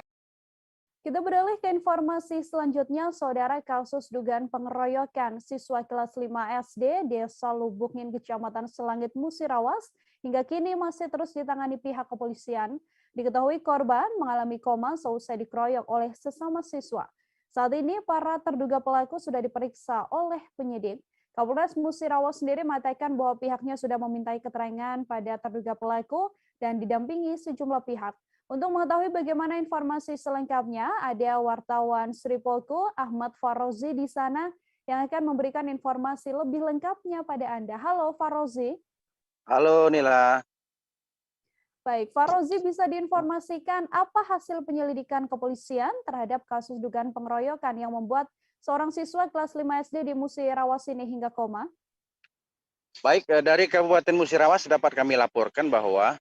Kita beralih ke informasi selanjutnya, Saudara. Kasus dugaan pengeroyokan siswa kelas 5 SD Desa Lubungin, Kecamatan Selangit, Musirawas, hingga kini masih terus ditangani pihak kepolisian. Diketahui korban mengalami koma seusai dikeroyok oleh sesama siswa. Saat ini para terduga pelaku sudah diperiksa oleh penyidik. Kapolres Musirawas sendiri mengatakan bahwa pihaknya sudah memintai keterangan pada terduga pelaku dan didampingi sejumlah pihak. Untuk mengetahui bagaimana informasi selengkapnya, ada wartawan Sri Polku Ahmad Farozi di sana yang akan memberikan informasi lebih lengkapnya pada Anda. Halo Farozi. Halo Nila. Baik, Farozi, bisa diinformasikan apa hasil penyelidikan kepolisian terhadap kasus dugaan pengeroyokan yang membuat seorang siswa kelas 5 SD di Musirawas ini hingga koma? Baik, dari Kabupaten Musirawas dapat kami laporkan bahwa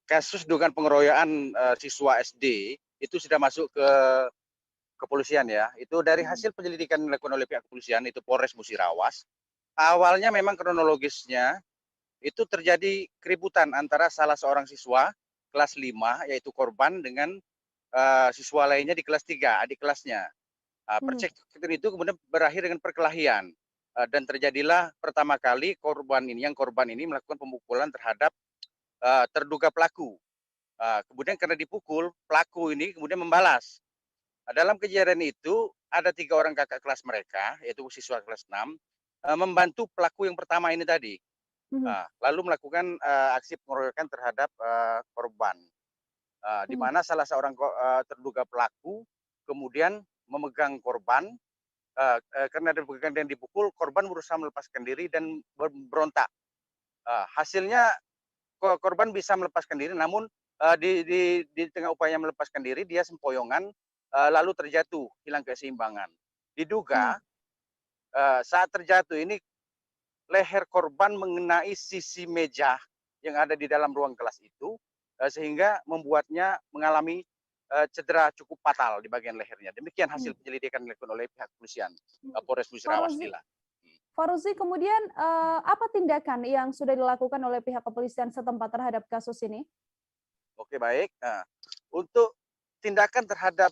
kasus dugaan pengeroyokan siswa SD itu sudah masuk ke kepolisian ya. Itu dari hasil penyelidikan yang dilakukan oleh pihak kepolisian, itu Polres Musirawas. Awalnya memang kronologisnya itu terjadi keributan antara salah seorang siswa kelas 5 yaitu korban dengan siswa lainnya di kelas 3, adik kelasnya. Percekcokan itu kemudian berakhir dengan perkelahian dan terjadilah pertama kali korban ini melakukan pemukulan terhadap terduga pelaku. Kemudian karena dipukul, pelaku ini kemudian membalas. Dalam kejadian itu ada 3 orang kakak kelas mereka, yaitu siswa kelas 6, membantu pelaku yang pertama ini tadi. Lalu melakukan aksi pengeroyokan terhadap korban. Di mana salah seorang terduga pelaku kemudian memegang korban, karena dipegang dan dipukul, korban berusaha melepaskan diri dan berontak. Hasilnya korban bisa melepaskan diri, namun di tengah upaya melepaskan diri dia sempoyongan lalu terjatuh, hilang keseimbangan. Diduga saat terjatuh ini leher korban mengenai sisi meja yang ada di dalam ruang kelas itu sehingga membuatnya mengalami cedera cukup fatal di bagian lehernya. Demikian hasil penyelidikan dilakukan oleh pihak kepolisian Polres Musirawas. Farozi, kemudian apa tindakan yang sudah dilakukan oleh pihak kepolisian setempat terhadap kasus ini? Oke, baik. Untuk tindakan terhadap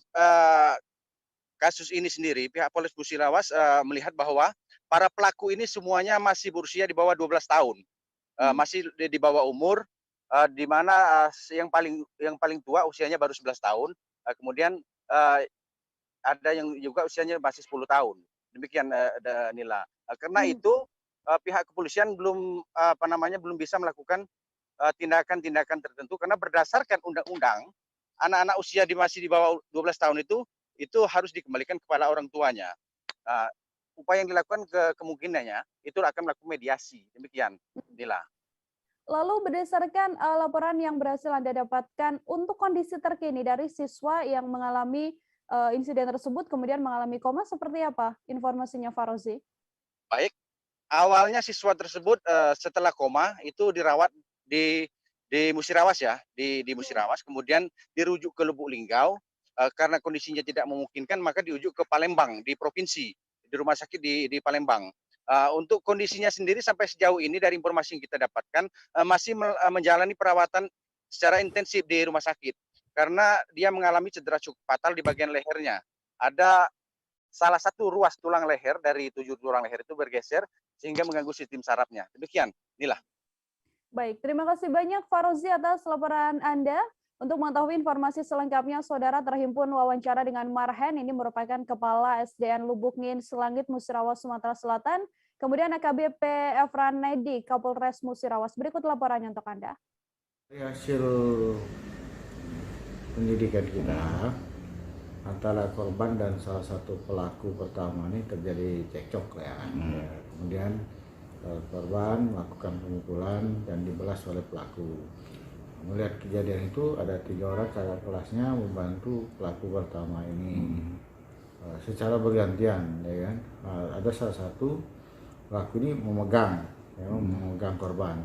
kasus ini sendiri, pihak Polres Musirawas melihat bahwa para pelaku ini semuanya masih berusia di bawah 12 tahun, masih di bawah umur, di mana yang paling tua usianya baru 11 tahun, kemudian ada yang juga usianya masih 10 tahun. Demikian Nila. Karena itu pihak kepolisian belum bisa melakukan tindakan-tindakan tertentu karena berdasarkan undang-undang anak-anak usia masih di bawah 12 tahun itu harus dikembalikan kepada orang tuanya. Upaya yang dilakukan kemungkinannya itu akan melakukan mediasi. Demikian Nila. Lalu berdasarkan laporan yang berhasil Anda dapatkan untuk kondisi terkini dari siswa yang mengalami insiden tersebut kemudian mengalami koma, seperti apa informasinya Farozi? Baik, awalnya siswa tersebut setelah koma itu dirawat di Musirawas ya, di Musirawas, kemudian dirujuk ke Lubuk Linggau karena kondisinya tidak memungkinkan maka dirujuk ke Palembang di provinsi, di rumah sakit di Palembang. Untuk kondisinya sendiri sampai sejauh ini dari informasi yang kita dapatkan masih menjalani perawatan secara intensif di rumah sakit karena dia mengalami cedera cukup fatal di bagian lehernya. Ada salah satu ruas tulang leher dari 7 tulang leher itu bergeser sehingga mengganggu sistem sarafnya. Demikian, Nila. Baik, terima kasih banyak Farozi atas laporan Anda. Untuk mengetahui informasi selengkapnya, Saudara terhimpun wawancara dengan Marhen, ini merupakan Kepala SDN Lubukngin Selangit Musirawas Sumatera Selatan, kemudian AKBP Efran Nedi, Kapolres Musirawas. Berikut laporannya untuk Anda. Dari hasil penyidikan kita, antara korban dan salah satu pelaku pertama ini terjadi cekcok ya. Kemudian korban melakukan pemukulan dan dibelas oleh pelaku. Melihat kejadian itu ada 3 orang kakak kelasnya membantu pelaku pertama ini secara bergantian, ya kan. Ada salah satu pelaku ini memegang korban.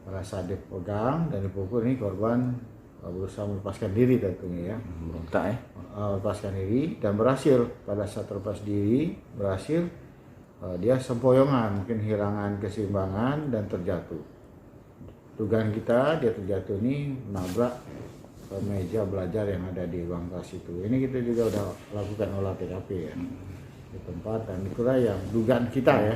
Pada saat dipegang dan dipukul ini korban berusaha melepaskan diri tentunya ya. Melepaskan diri dan berhasil. Pada saat terlepas diri berhasil, dia sempoyongan, mungkin kehilangan keseimbangan dan terjatuh. Dugaan kita dia terjatuh ini menabrak meja belajar yang ada di ruang kelas itu. Ini kita juga udah lakukan olah TKP ya di tempat, dan itulah yang dugaan kita ya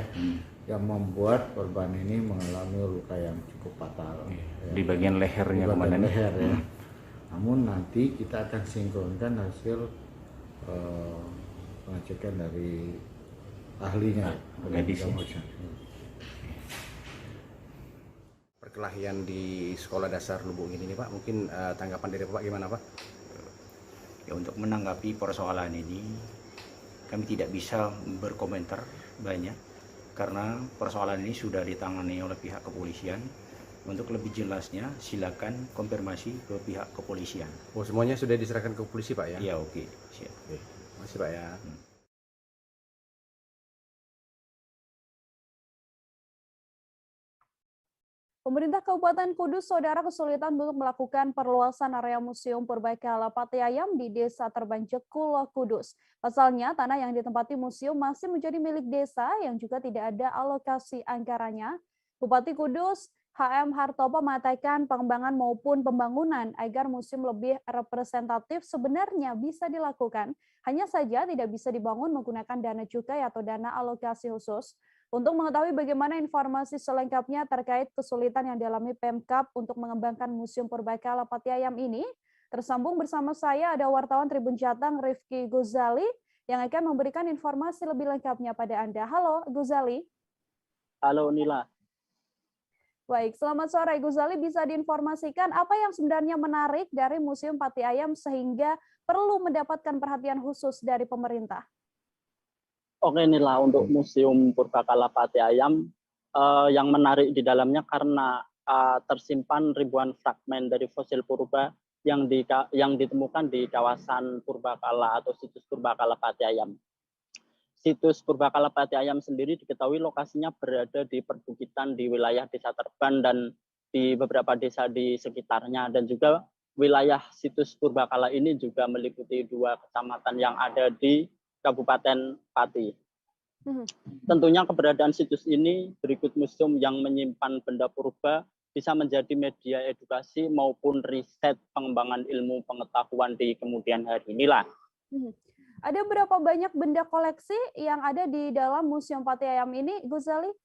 yang membuat korban ini mengalami luka yang cukup fatal di bagian lehernya, di bagian komandan. leher ya. Namun nanti kita akan sinkronkan hasil pengecekan dari ahlinya, medis. Perkelahian di sekolah dasar Lubukngin ini Pak, mungkin tanggapan dari Bapak gimana Pak? Ya, untuk menanggapi persoalan ini kami tidak bisa berkomentar banyak karena persoalan ini sudah ditangani oleh pihak kepolisian. Untuk lebih jelasnya silakan konfirmasi ke pihak kepolisian. Oh, semuanya sudah diserahkan ke polisi Pak ya? Ya, oke. Siap. Terima kasih Pak ya. Pemerintah Kabupaten Kudus, Saudara, kesulitan untuk melakukan perluasan area Museum Purbakala Pati Ayam di Desa Terbanjek, Kulo Kudus. Pasalnya, tanah yang ditempati museum masih menjadi milik desa yang juga tidak ada alokasi anggarannya. Bupati Kudus, HM Hartopo, mengatakan pengembangan maupun pembangunan agar museum lebih representatif sebenarnya bisa dilakukan. Hanya saja tidak bisa dibangun menggunakan dana cukai atau dana alokasi khusus. Untuk mengetahui bagaimana informasi selengkapnya terkait kesulitan yang dialami Pemkab untuk mengembangkan Museum Purbakala Pati Ayam ini, tersambung bersama saya ada wartawan Tribun Jateng Rifki Guzali yang akan memberikan informasi lebih lengkapnya pada Anda. Halo Guzali. Halo Nila. Baik, selamat sore Guzali. Bisa diinformasikan apa yang sebenarnya menarik dari Museum Pati Ayam sehingga perlu mendapatkan perhatian khusus dari pemerintah? Oke Nila, untuk Museum Purbakala Pati Ayam yang menarik di dalamnya karena tersimpan ribuan fragmen dari fosil purba yang ditemukan di kawasan Purbakala atau situs Purbakala Pati Ayam. Situs Purbakala Pati Ayam sendiri diketahui lokasinya berada di perbukitan di wilayah Desa Terban dan di beberapa desa di sekitarnya, dan juga wilayah situs Purbakala ini juga meliputi 2 kecamatan yang ada di Kabupaten Pati. Tentunya keberadaan situs ini berikut museum yang menyimpan benda purba bisa menjadi media edukasi maupun riset pengembangan ilmu pengetahuan di kemudian hari. Inilah. Ada berapa banyak benda koleksi yang ada di dalam Museum Pati Ayam ini, Guzali?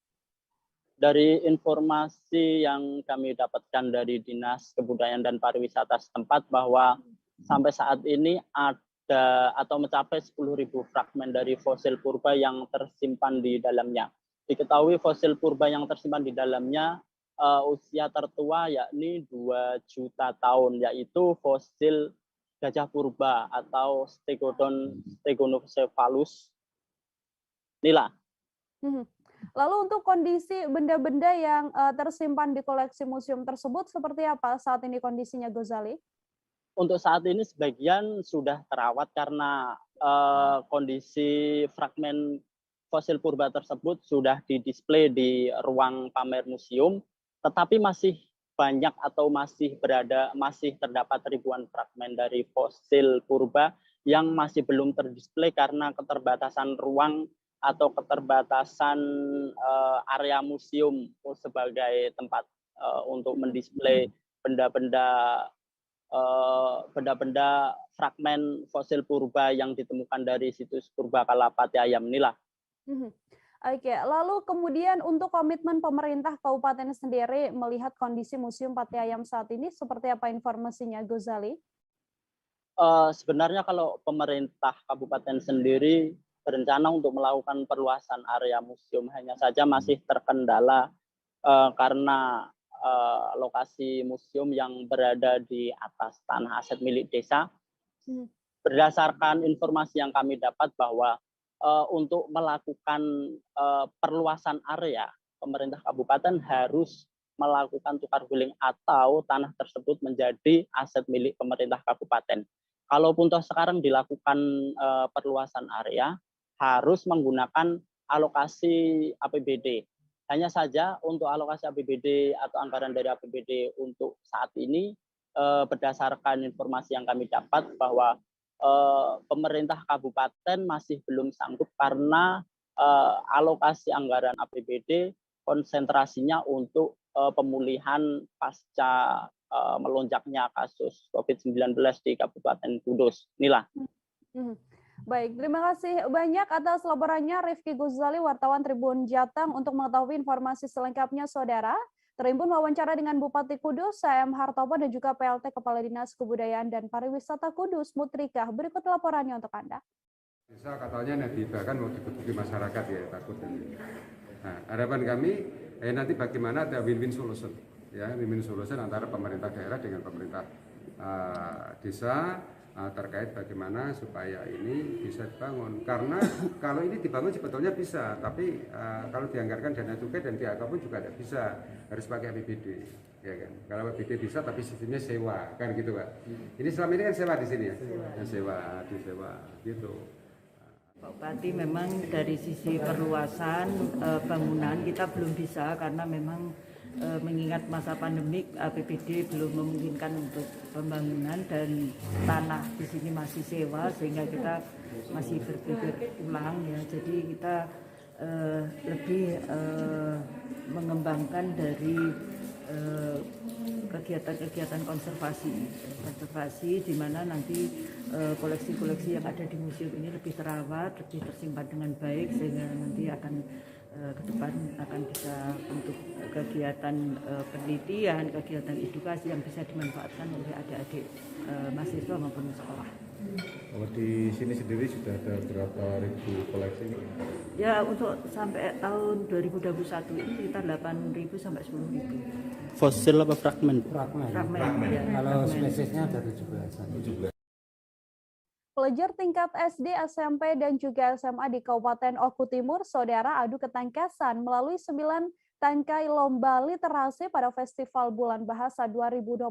Dari informasi yang kami dapatkan dari Dinas Kebudayaan dan Pariwisata setempat bahwa sampai saat ini ada atau mencapai 10.000 fragmen dari fosil purba yang tersimpan di dalamnya. Diketahui fosil purba yang tersimpan di dalamnya usia tertua yakni 2 juta tahun, yaitu fosil gajah purba atau Stegonocephalus. Nila. Lalu untuk kondisi benda-benda yang tersimpan di koleksi museum tersebut seperti apa saat ini kondisinya, Gozali? Untuk saat ini sebagian sudah terawat karena kondisi fragmen fosil purba tersebut sudah didisplay di ruang pamer museum, tetapi masih banyak atau masih terdapat ribuan fragmen dari fosil purba yang masih belum terdisplay karena keterbatasan ruang atau keterbatasan area museum sebagai tempat untuk mendisplay benda-benda fragmen fosil purba yang ditemukan dari situs Purbakala Pati Ayam inilah. Oke, lalu kemudian untuk komitmen pemerintah kabupaten sendiri melihat kondisi Museum Pate Ayam saat ini, seperti apa informasinya, Gozali? Sebenarnya kalau pemerintah kabupaten sendiri berencana untuk melakukan perluasan area museum, hanya saja masih terkendala karena lokasi museum yang berada di atas tanah aset milik desa. Berdasarkan informasi yang kami dapat bahwa untuk melakukan perluasan area, pemerintah kabupaten harus melakukan tukar guling atau tanah tersebut menjadi aset milik pemerintah kabupaten. Kalaupun toh sekarang dilakukan perluasan area, harus menggunakan alokasi APBD. Hanya saja untuk alokasi APBD atau anggaran dari APBD untuk saat ini, berdasarkan informasi yang kami dapat bahwa pemerintah kabupaten masih belum sanggup karena alokasi anggaran APBD konsentrasinya untuk pemulihan pasca melonjaknya kasus COVID-19 di Kabupaten Kudus. Inilah. Baik, terima kasih banyak atas laporannya Rifki Gozali, wartawan Tribun Jateng. Untuk mengetahui informasi selengkapnya, Saudara, terhimpun wawancara dengan Bupati Kudus, CM Hartopo, dan juga PLT Kepala Dinas Kebudayaan dan Pariwisata Kudus, Mutrika. Berikut laporannya untuk Anda. Bisa katanya nanti bahkan mau diketuki masyarakat ya, takut nanti. Nah, harapan kami nanti bagaimana ada win-win solution, ya, win-win solution antara pemerintah daerah dengan pemerintah desa terkait bagaimana supaya ini bisa dibangun. Karena kalau ini dibangun sebetulnya bisa, tapi kalau dianggarkan dana cukai dan DAK pun juga tidak bisa, harus pakai APBD, ya kan. Kalau APBD bisa, tapi sistemnya sewa, kan gitu Pak. Ini selama ini kan sewa di sini ya, disewa, gitu. Pak Bupati, memang dari sisi perluasan bangunan kita belum bisa karena memang mengingat masa pandemik APBD belum memungkinkan untuk pembangunan dan tanah di sini masih sewa sehingga kita masih berpikir ulang ya. Jadi kita lebih mengembangkan dari kegiatan-kegiatan konservasi di mana nanti koleksi-koleksi yang ada di museum ini lebih terawat, lebih tersimpan dengan baik sehingga nanti akan ke depan akan bisa untuk kegiatan penelitian, kegiatan edukasi yang bisa dimanfaatkan oleh adik-adik mahasiswa maupun sekolah. Kalau di sini sendiri sudah ada berapa ribu koleksi? Ya, untuk sampai tahun 2021 ini sekitar 8.000 sampai 10.000. Fosil apa fragmen? Fragmen. Ya, kalau fragmen. spesiesnya ada 17. Pelajar tingkat SD, SMP, dan juga SMA di Kabupaten Oku Timur, Saudara, adu ketangkasan melalui 9 tangkai lomba literasi pada Festival Bulan Bahasa 2021.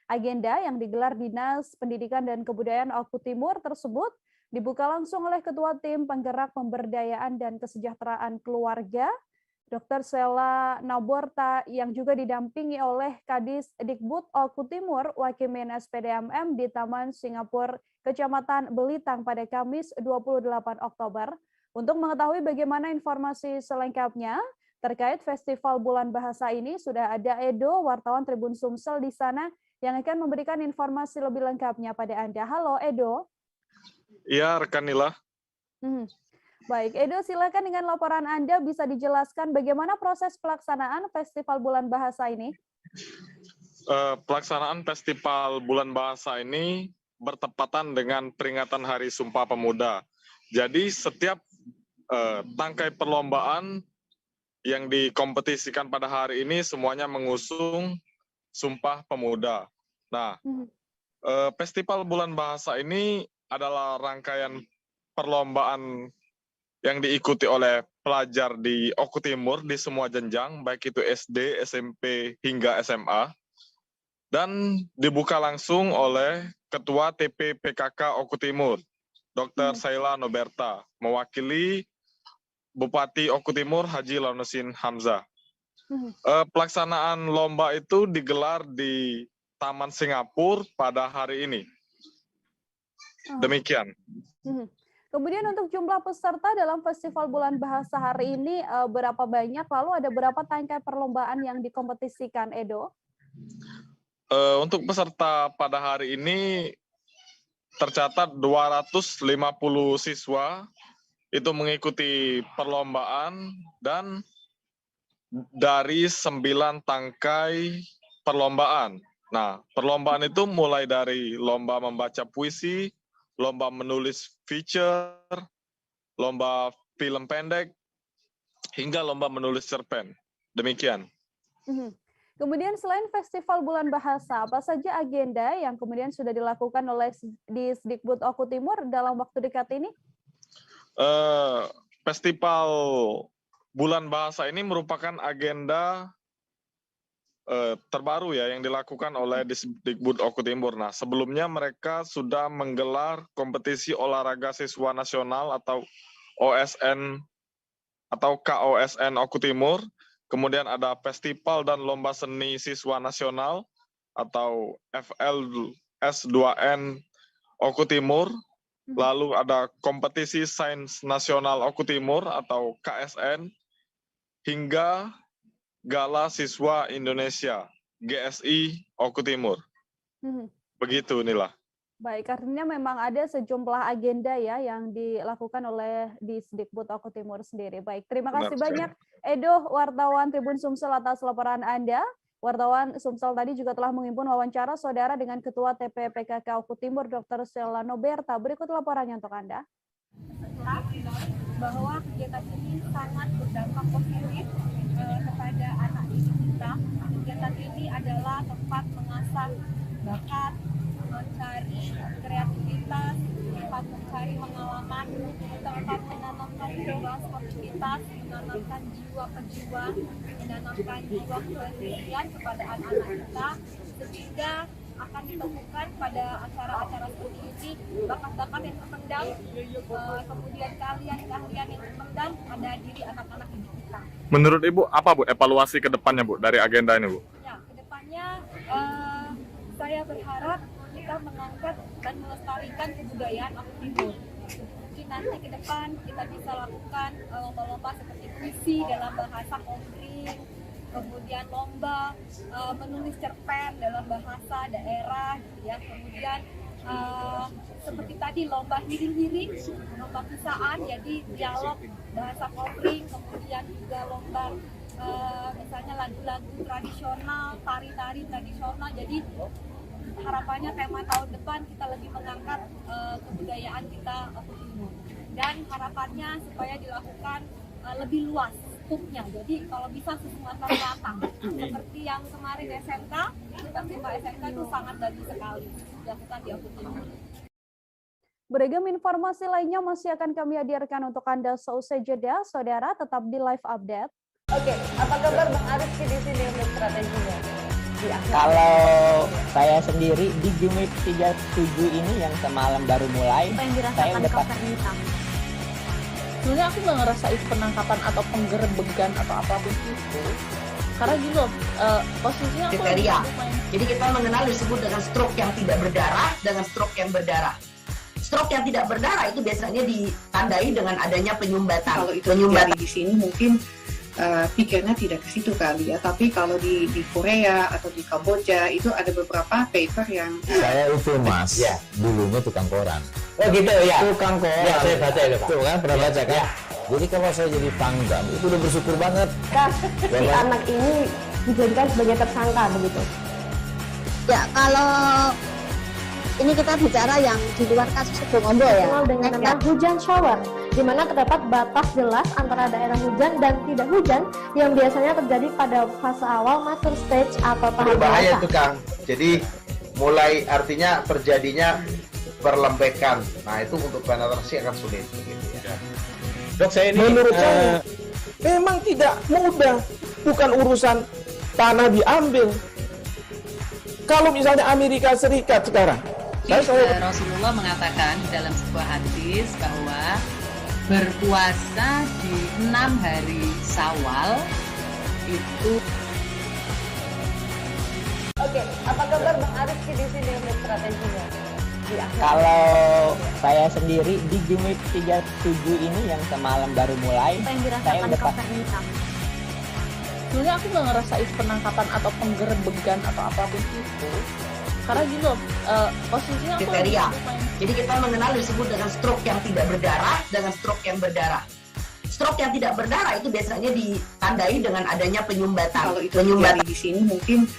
Agenda yang digelar Dinas Pendidikan dan Kebudayaan Oku Timur tersebut dibuka langsung oleh Ketua Tim Penggerak Pemberdayaan dan Kesejahteraan Keluarga, Dr. Sela Naborta, yang juga didampingi oleh Kadis Dikbud Oku Timur, Wakimin SPDMM di Taman Singapura, Kecamatan Belitang pada Kamis 28 Oktober. Untuk mengetahui bagaimana informasi selengkapnya terkait Festival Bulan Bahasa ini, sudah ada Edo, wartawan Tribun Sumsel di sana, yang akan memberikan informasi lebih lengkapnya pada Anda. Halo Edo. Iya, rekan Nila. Baik, Edo, silakan dengan laporan Anda bisa dijelaskan bagaimana proses pelaksanaan Festival Bulan Bahasa ini? Pelaksanaan Festival Bulan Bahasa ini bertepatan dengan peringatan Hari Sumpah Pemuda. Jadi setiap tangkai perlombaan yang dikompetisikan pada hari ini semuanya mengusung Sumpah Pemuda. Nah, Festival Bulan Bahasa ini adalah rangkaian perlombaan yang diikuti oleh pelajar di Oku Timur di semua jenjang, baik itu SD, SMP, hingga SMA, dan dibuka langsung oleh Ketua TP PKK Oku Timur, Dr. Sela Naborta, mewakili Bupati Oku Timur Haji Launusin Hamzah. Pelaksanaan lomba itu digelar di Taman Singapura pada hari ini. Demikian. Kemudian untuk jumlah peserta dalam Festival Bulan Bahasa hari ini berapa banyak? Lalu ada berapa tangkai perlombaan yang dikompetisikan, Edo? Untuk peserta pada hari ini tercatat 250 siswa itu mengikuti perlombaan dan dari 9 tangkai perlombaan. Nah, perlombaan itu mulai dari lomba membaca puisi, lomba menulis feature, lomba film pendek, hingga lomba menulis cerpen. Demikian. Kemudian selain Festival Bulan Bahasa, apa saja agenda yang kemudian sudah dilakukan oleh Disdikbud Oku Timur dalam waktu dekat ini? Festival Bulan Bahasa ini merupakan agenda terbaru ya yang dilakukan oleh Disdikbud Oku Timur. Nah, sebelumnya mereka sudah menggelar kompetisi olahraga siswa nasional atau OSN atau KOSN Oku Timur. Kemudian ada festival dan lomba seni siswa nasional atau FLS2N Oku Timur. Lalu ada kompetisi sains nasional Oku Timur atau KSN, hingga Gala Siswa Indonesia GSI Oku Timur. Begitu Nila. Baik, artinya memang ada sejumlah agenda ya yang dilakukan oleh Disdikbud Oku Timur sendiri. Baik, terima kasih banyak Edo, wartawan Tribun Sumsel atas laporan Anda. Wartawan Sumsel tadi juga telah menghimpun wawancara saudara dengan Ketua TPPKK Oku Timur, Dr. Selano Berta. Berikut laporannya untuk Anda. Bahwa kegiatan ini sangat berdampak positif kepada anak didik kita. Kegiatan ini adalah tempat mengasah bakat, mencari kreativitas, tempat mencari pengalaman, tempat menanamkan jiwa sportivitas, menanamkan jiwa kejiwaan, menanamkan jiwa kepedulian kepada anak-anak kita, sehingga akan ditemukan pada acara-acara seperti ini bakat-bakat yang terpendam, kemudian keahlian-keahlian yang terpendam pada diri anak-anak didik kita. Menurut Ibu, apa Bu evaluasi ke depannya Bu dari agenda ini Bu? Ya, ke depannya saya berharap kita mengangkat dan melestarikan kebudayaan Oku Timur. Mungkin nanti ke depan kita bisa lakukan lomba-lomba seperti puisi dalam bahasa Kompring, kemudian lomba menulis cerpen dalam bahasa daerah, ya. Kemudian seperti tadi lomba hiring-hiring, lomba kisaan, jadi dialog bahasa Kompring, kemudian juga lomba misalnya lagu-lagu tradisional, tari-tari tradisional. Jadi harapannya tema tahun depan kita lebih mengangkat kebudayaan kita Oku Timur, dan harapannya supaya dilakukan lebih luas skupnya. Jadi kalau bisa se-Sumatera Selatan, seperti yang kemarin SMK, festival SMK itu sangat bagus sekali dilakukan di Oku Timur. Beragam informasi lainnya masih akan kami hadirkan untuk Anda seusai jeda. Saudara tetap di live update. Oke, apa kabar Bang Arifki di sini untuk strateginya? Kalau saya sendiri di Gimik 37 ini yang semalam baru mulai, saya udah sebenarnya aku nggak ngerasain penangkapan atau penggerebegan atau apapun itu, karena gini loh, posisinya aku kriteria. Jadi kita mengenal disebut dengan stroke yang tidak berdarah dengan stroke yang berdarah. Stroke yang tidak berdarah itu biasanya ditandai dengan adanya penyumbatan. Kalau itu terjadi di sini mungkin pikirnya tidak ke situ kali ya, tapi kalau di Korea atau di Kamboja itu ada beberapa paper yang saya itu Mas, ya, dulunya tukang koran. Oh gitu ya, tukang koran. Ya, saya baca itu Pak. Tuh kan pernah baca kan? Ya. Jadi kalau saya jadi pangdam itu udah bersyukur banget. Si anak ini dijadikan sebagai tersangka begitu. Ya, kalau ini kita bicara yang di luar kasus Sebongombo ya. Dengan nama hujan shower, di mana terdapat batas jelas antara daerah hujan dan tidak hujan yang biasanya terjadi pada fase awal mature stage atau tahap berbahaya itu Kang. Jadi mulai artinya terjadinya perlembekan. Nah itu untuk penetrasi akan sulit. Gitu ya. Dok, saya ini menurut saya memang tidak mudah, bukan urusan tanah diambil. Kalau misalnya Amerika Serikat sekarang, Rasulullah mengatakan dalam sebuah hadis bahwa berpuasa di 6 hari Syawal itu. Oke, apa kabar Bang Arifki di sini untuk strateginya? Kalau saya sendiri di Gimik 37 ini yang semalam baru mulai, saya udah sebenarnya aku nggak ngerasain penangkapan atau penggerebegan atau apapun itu, Karena gini loh, posisinya aku kriteria. Jadi kita mengenal disebut dengan stroke yang tidak berdarah dengan stroke yang berdarah. Stroke yang tidak berdarah itu biasanya ditandai dengan adanya penyumbatan. Kalau itu terjadi di sini mungkin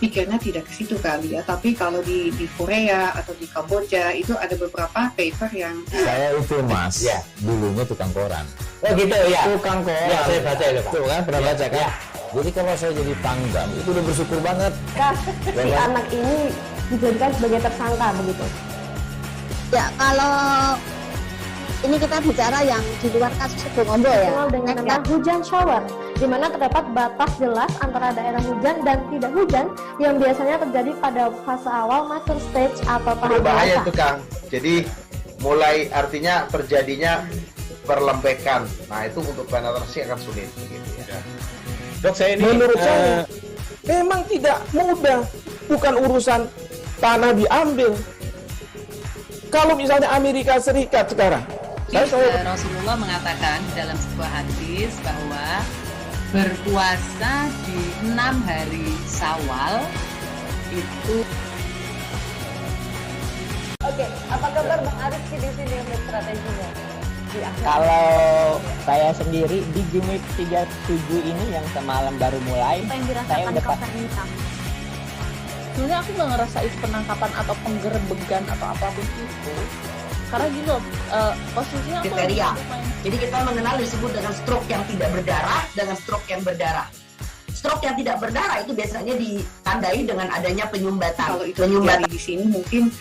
pikirnya tidak ke situ kali ya. Tapi kalau di Korea atau di Kamboja itu ada beberapa paper yang saya itu Mas, ya, dulunya tukang koran. Oh gitu ya. Tukang koran. Ya, saya baca itu Pak. Tuh kan pernah baca kan? Ya. Jadi kalau saya jadi pangdam itu udah bersyukur banget. Si anak ini dijadikan sebagai tersangka begitu. Ya, kalau ini kita bicara yang di luar kasus Situbondo ya. Dengan nama hujan shower, di mana terdapat batas jelas antara daerah hujan dan tidak hujan yang biasanya terjadi pada fase awal mature stage atau tahap Berbahaya dewasa. itu Kang. Jadi mulai artinya terjadinya perlembekan. Nah itu untuk penetrasi akan sulit begitu ya. Dok, saya ini menurut saya memang tidak mudah, bukan urusan tanah diambil. Kalau misalnya Amerika Serikat sekarang, Rasulullah mengatakan dalam sebuah hadis bahwa berpuasa di 6 hari Syawal itu. Oke, apa kabar Bang Aris di sini untuk strateginya? Kalau saya sendiri di Game Week 37 ini yang semalam baru mulai, saya udah sebenarnya aku nggak ngerasa itu penangkapan atau penggerebegan atau apapun itu. Karena gini loh, posisinya aku kriteria. Jadi kita mengenal disebut dengan stroke yang tidak berdarah dengan stroke yang berdarah. Stroke yang tidak berdarah itu biasanya ditandai dengan adanya penyumbatan. Kalau itu terjadi di sini mungkin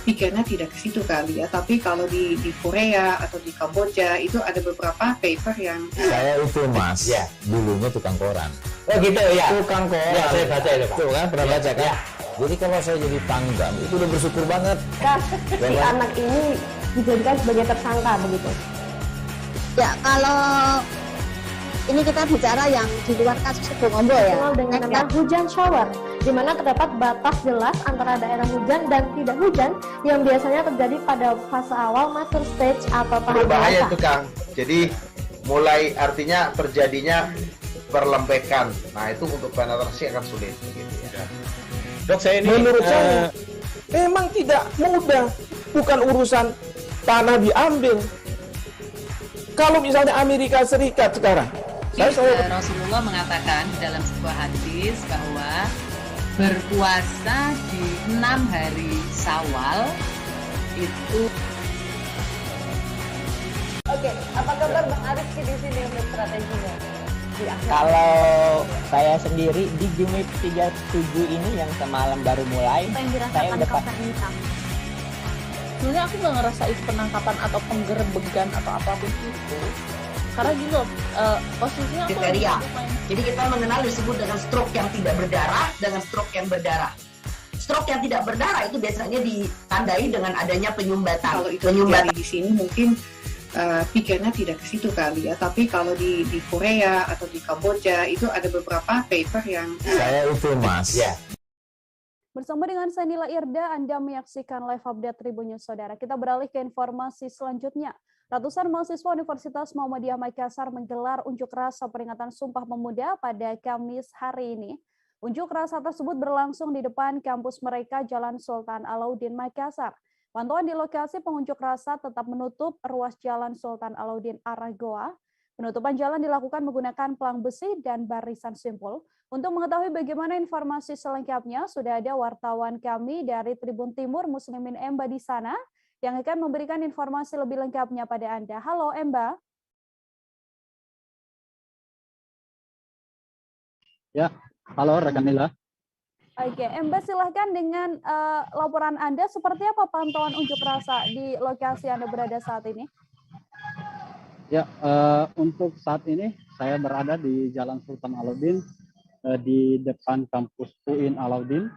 pikirnya tidak ke situ kali ya. Tapi kalau di Korea atau di Kamboja itu ada beberapa paper yang saya itu Mas, ya, dulunya tukang koran. Oh gitu ya. Tukang koran. Ya, saya baca itu Pak. Tuh kan pernah baca kan? Ya. Jadi kalau saya jadi pangdam itu udah bersyukur banget. Si anak ini dijadikan sebagai tersangka begitu. Ya, kalau ini kita bicara yang di luar kasus Situbondo ya. Dengan nama hujan shower, di mana terdapat batas jelas antara daerah hujan dan tidak hujan yang biasanya terjadi pada fase awal mature stage atau tahap Berbahaya dewasa. itu Kang. Jadi mulai artinya terjadinya perlembekan. Nah itu untuk penetrasi akan sulit begitu ya. Dok, saya ini menurut saya memang tidak mudah, bukan urusan tanah diambil. Kalau misalnya Amerika Serikat sekarang, Rasulullah mengatakan dalam sebuah hadis bahwa berpuasa di 6 hari Syawal itu. Oke, apa kabar Bang Aris di sini untuk strateginya? Kalau saya sendiri di Game Week 37 ini yang semalam baru mulai, saya udah sebenarnya aku nggak ngerasa itu penangkapan atau penggerebegan atau apapun itu. Karena gini loh, posisinya aku kriteria. Jadi kita mengenal disebut dengan stroke yang tidak berdarah dengan stroke yang berdarah. Stroke yang tidak berdarah itu biasanya ditandai dengan adanya penyumbatan. Kalau itu terjadi di sini mungkin pikirnya tidak ke situ kali ya. Tapi kalau di Korea atau di Kamboja itu ada beberapa paper yang saya itu Mas, ya. Bersama dengan saya Nila Irda, Anda menyaksikan live update Tribun News Saudara. Kita beralih ke informasi selanjutnya. Ratusan mahasiswa Universitas Muhammadiyah Makassar menggelar unjuk rasa peringatan Sumpah Pemuda pada Kamis hari ini. Unjuk rasa tersebut berlangsung di depan kampus mereka Jalan Sultan Alauddin Makassar. Pantauan di lokasi pengunjuk rasa tetap menutup ruas Jalan Sultan Alauddin arah Goa. Penutupan jalan dilakukan menggunakan pelang besi dan barisan simpul. Untuk mengetahui bagaimana informasi selengkapnya, sudah ada wartawan kami dari Tribun Timur Muslimin Emba di sana yang akan memberikan informasi lebih lengkapnya pada Anda. Halo Emba. Ya, halo rekan Nila. Oke, Emba silahkan dengan laporan Anda, seperti apa pantauan unjuk rasa di lokasi Anda berada saat ini? Ya, untuk saat ini saya berada di Jalan Sultan Alauddin, di depan kampus UIN Alauddin.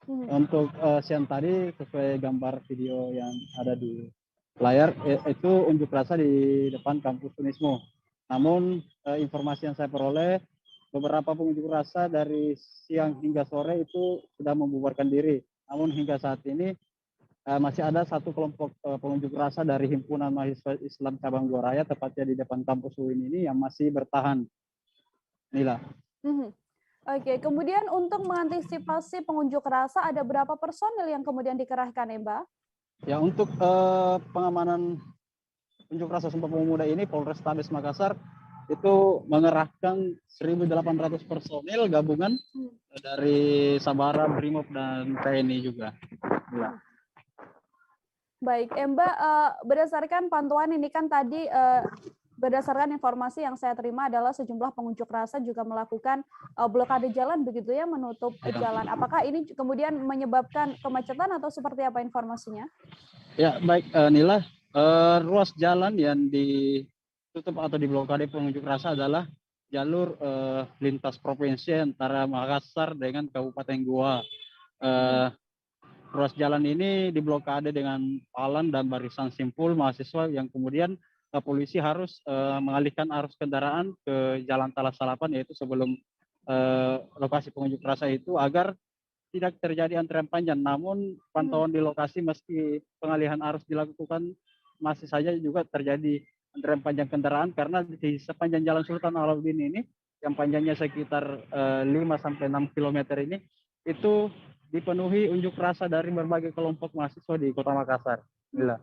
Untuk siang tadi, sesuai gambar video yang ada di layar, itu unjuk rasa di depan kampus Unismo. Namun informasi yang saya peroleh, beberapa pengunjuk rasa dari siang hingga sore itu sudah membubarkan diri. Namun hingga saat ini masih ada satu kelompok pengunjuk rasa dari Himpunan Mahasiswa Islam Cabang Goraya, tepatnya di depan kampus UIN ini yang masih bertahan. Nila. Oke, kemudian untuk mengantisipasi pengunjuk rasa ada berapa personil yang kemudian dikerahkan, Mbak? Ya, untuk pengamanan unjuk rasa Sumpah Pemuda ini, Polrestabes Makassar itu mengerahkan 1.800 personil gabungan dari Sabara, Brimob, dan TNI juga. Ya. Baik, Mbak, berdasarkan pantauan ini kan tadi berdasarkan informasi yang saya terima adalah sejumlah pengunjuk rasa juga melakukan blokade jalan begitu ya, menutup jalan. Apakah ini kemudian menyebabkan kemacetan atau seperti apa informasinya? Ya, baik Nila, ruas jalan yang ditutup atau diblokade pengunjuk rasa adalah jalur lintas provinsi antara Makassar dengan Kabupaten Goa. Ruas jalan ini diblokade dengan palang dan barisan simpul mahasiswa yang kemudian polisi harus mengalihkan arus kendaraan ke Jalan Talas Salapan, yaitu sebelum lokasi pengunjuk rasa itu, agar tidak terjadi antrian panjang. Namun pantauan di lokasi meski pengalihan arus dilakukan, masih saja juga terjadi antrian panjang kendaraan karena di sepanjang Jalan Sultan Alauddin ini yang panjangnya sekitar 5-6 km ini itu dipenuhi unjuk rasa dari berbagai kelompok mahasiswa di Kota Makassar. Bila.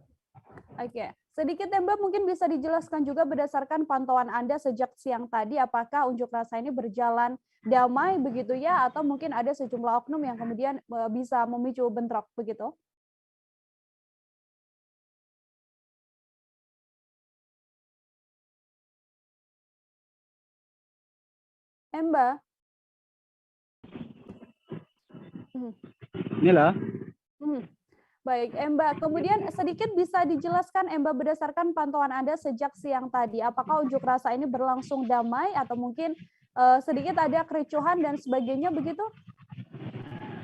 Oke, sedikit ya Mbak, mungkin bisa dijelaskan juga berdasarkan pantauan Anda sejak siang tadi, apakah unjuk rasa ini berjalan damai begitu ya, atau mungkin ada sejumlah oknum yang kemudian bisa memicu bentrok begitu? Mbak? Inilah. Baik, Mbak. Kemudian sedikit bisa dijelaskan, Mbak, berdasarkan pantauan Anda sejak siang tadi, apakah unjuk rasa ini berlangsung damai atau mungkin sedikit ada kericuhan dan sebagainya begitu?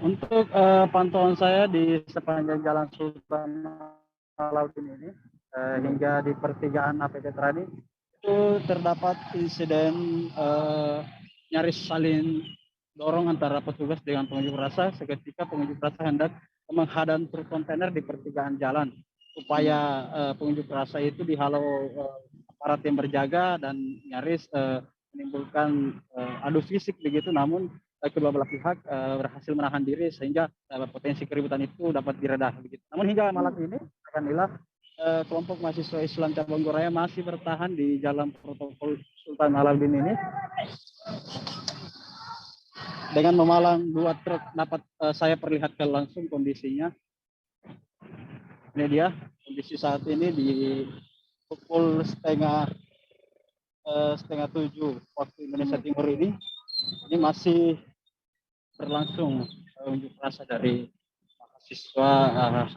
Untuk pantauan saya di sepanjang Jalan Sultan Alauddin ini hingga di pertigaan APT Trani itu terdapat insiden nyaris saling dorong antara petugas dengan pengunjuk rasa. Seketika pengunjuk rasa hendak menghadang truk kontainer di pertigaan jalan. Upaya pengunjuk rasa itu dihalau aparat yang berjaga dan nyaris menimbulkan adu fisik begitu. Namun kedua belah pihak berhasil menahan diri sehingga potensi keributan itu dapat diredah begitu. Namun hingga malam ini, alhamdulillah, kelompok mahasiswa Islam cabang Goraya masih bertahan di Jalan Protokol Sultan Alauddin ini dengan memalang 2 truk. Dapat saya perlihatkan langsung kondisinya. Ini dia kondisi saat ini di pukul setengah 7 waktu Indonesia Timur ini masih berlangsung unjuk rasa dari mahasiswa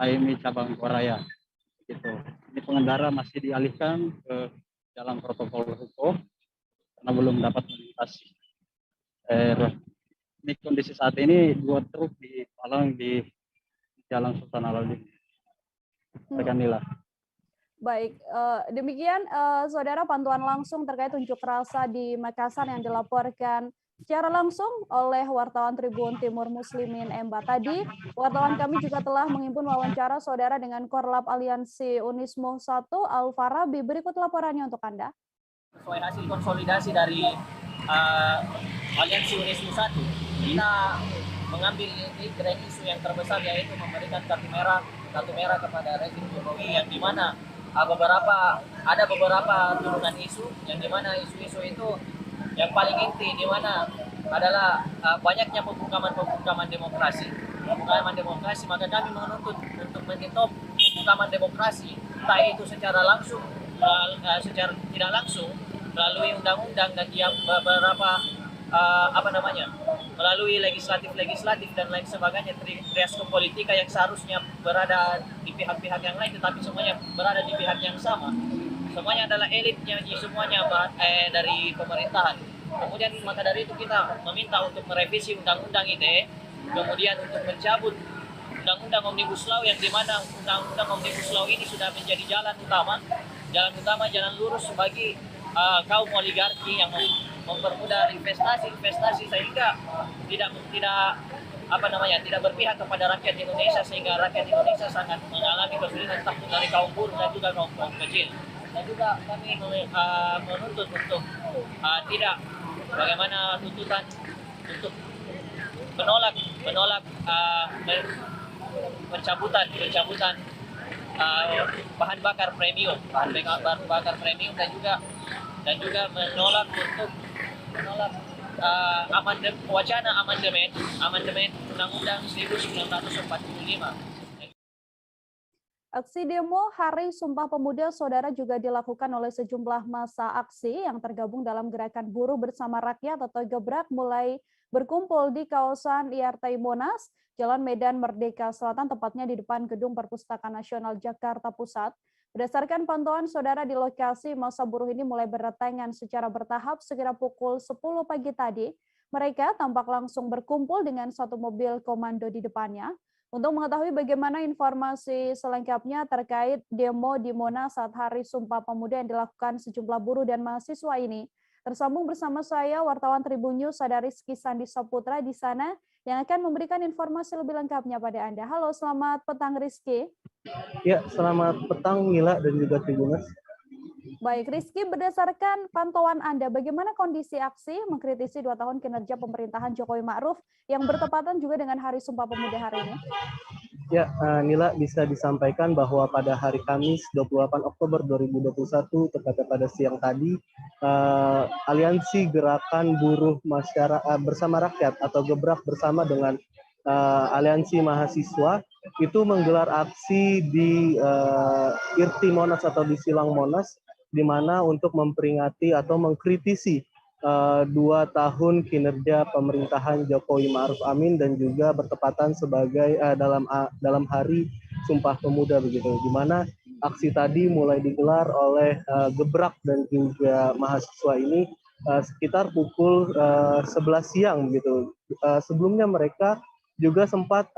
HMI cabang Goraya. Gitu. Ini pengendara masih dialihkan ke Jalan Protokol Hukum karena belum dapat melintasi. Ini kondisi saat ini 2 truk dipalang di Jalan Sultan Alauddin. Rekanila. Baik, demikian saudara pantauan langsung terkait unjuk rasa di Makassar yang dilaporkan secara langsung oleh wartawan Tribun Timur Muslimin Mbak. Tadi wartawan kami juga telah menghimpun wawancara saudara dengan Korlap Aliansi Unismo 1 Al-Farabi. Berikut laporannya untuk Anda. Sesuai hasil konsolidasi dari Aliansi Unismo 1, kita mengambil isu yang terbesar, yaitu memberikan kartu merah kepada rezim Jokowi, yang dimana ada beberapa turunan isu, yang dimana isu-isu itu yang paling inti dimana adalah banyaknya pembungkaman demokrasi. Maka kami menuntut untuk menyetop pembungkaman demokrasi, entah itu secara langsung, secara tidak langsung melalui undang-undang dan beberapa melalui legislatif dan lain sebagainya, trias politika yang seharusnya berada di pihak-pihak yang lain, tetapi semuanya berada di pihak yang sama. Semuanya adalah elitnya, semuanya dari pemerintahan. Kemudian maka dari itu kita meminta untuk merevisi undang-undang ITE, kemudian untuk mencabut undang-undang Omnibus Law, yang dimana undang-undang Omnibus Law ini sudah menjadi jalan lurus bagi kaum oligarki yang mempermudah investasi sehingga tidak berpihak kepada rakyat Indonesia, sehingga rakyat Indonesia sangat mengalami kesulitan, entah dari kaum buruh dan juga kaum kecil. Dan juga kami menuntut untuk tidak bagaimana tuntutan untuk menolak pencabutan bahan bakar premium dan juga menolak wacana amandemen Undang-Undang 1945. Aksi demo Hari Sumpah Pemuda Saudara juga dilakukan oleh sejumlah massa aksi yang tergabung dalam gerakan buruh bersama rakyat atau Gebrak mulai berkumpul di kawasan IRT Monas, Jalan Medan Merdeka Selatan, tepatnya di depan Gedung Perpustakaan Nasional Jakarta Pusat. Berdasarkan pantauan saudara di lokasi, massa buruh ini mulai berdatangan secara bertahap sekira pukul 10 pagi tadi. Mereka tampak langsung berkumpul dengan satu mobil komando di depannya. Untuk mengetahui bagaimana informasi selengkapnya terkait demo di Monas saat Hari Sumpah Pemuda yang dilakukan sejumlah buruh dan mahasiswa ini, tersambung bersama saya wartawan Tribun News ada Rizky Sandi Saputra di sana yang akan memberikan informasi lebih lengkapnya pada Anda. Halo, selamat petang Rizky. Ya, selamat petang Mila dan juga Tribuners. Baik, Rizky, berdasarkan pantauan Anda, bagaimana kondisi aksi mengkritisi 2 tahun kinerja pemerintahan Jokowi Ma'ruf yang bertepatan juga dengan Hari Sumpah Pemuda hari ini? Ya, Nila, bisa disampaikan bahwa pada hari Kamis 28 Oktober 2021, tepatnya pada siang tadi, Aliansi Gerakan Buruh Masyarakat Bersama Rakyat atau Gebrak bersama dengan Aliansi Mahasiswa itu menggelar aksi di IRT Monas atau di Silang Monas, di mana untuk memperingati atau mengkritisi 2 tahun kinerja pemerintahan Jokowi Ma'ruf Amin dan juga bertepatan sebagai dalam Hari Sumpah Pemuda begitu, di mana aksi tadi mulai digelar oleh Gebrak dan juga mahasiswa ini sekitar pukul 11 siang begitu. Sebelumnya mereka juga sempat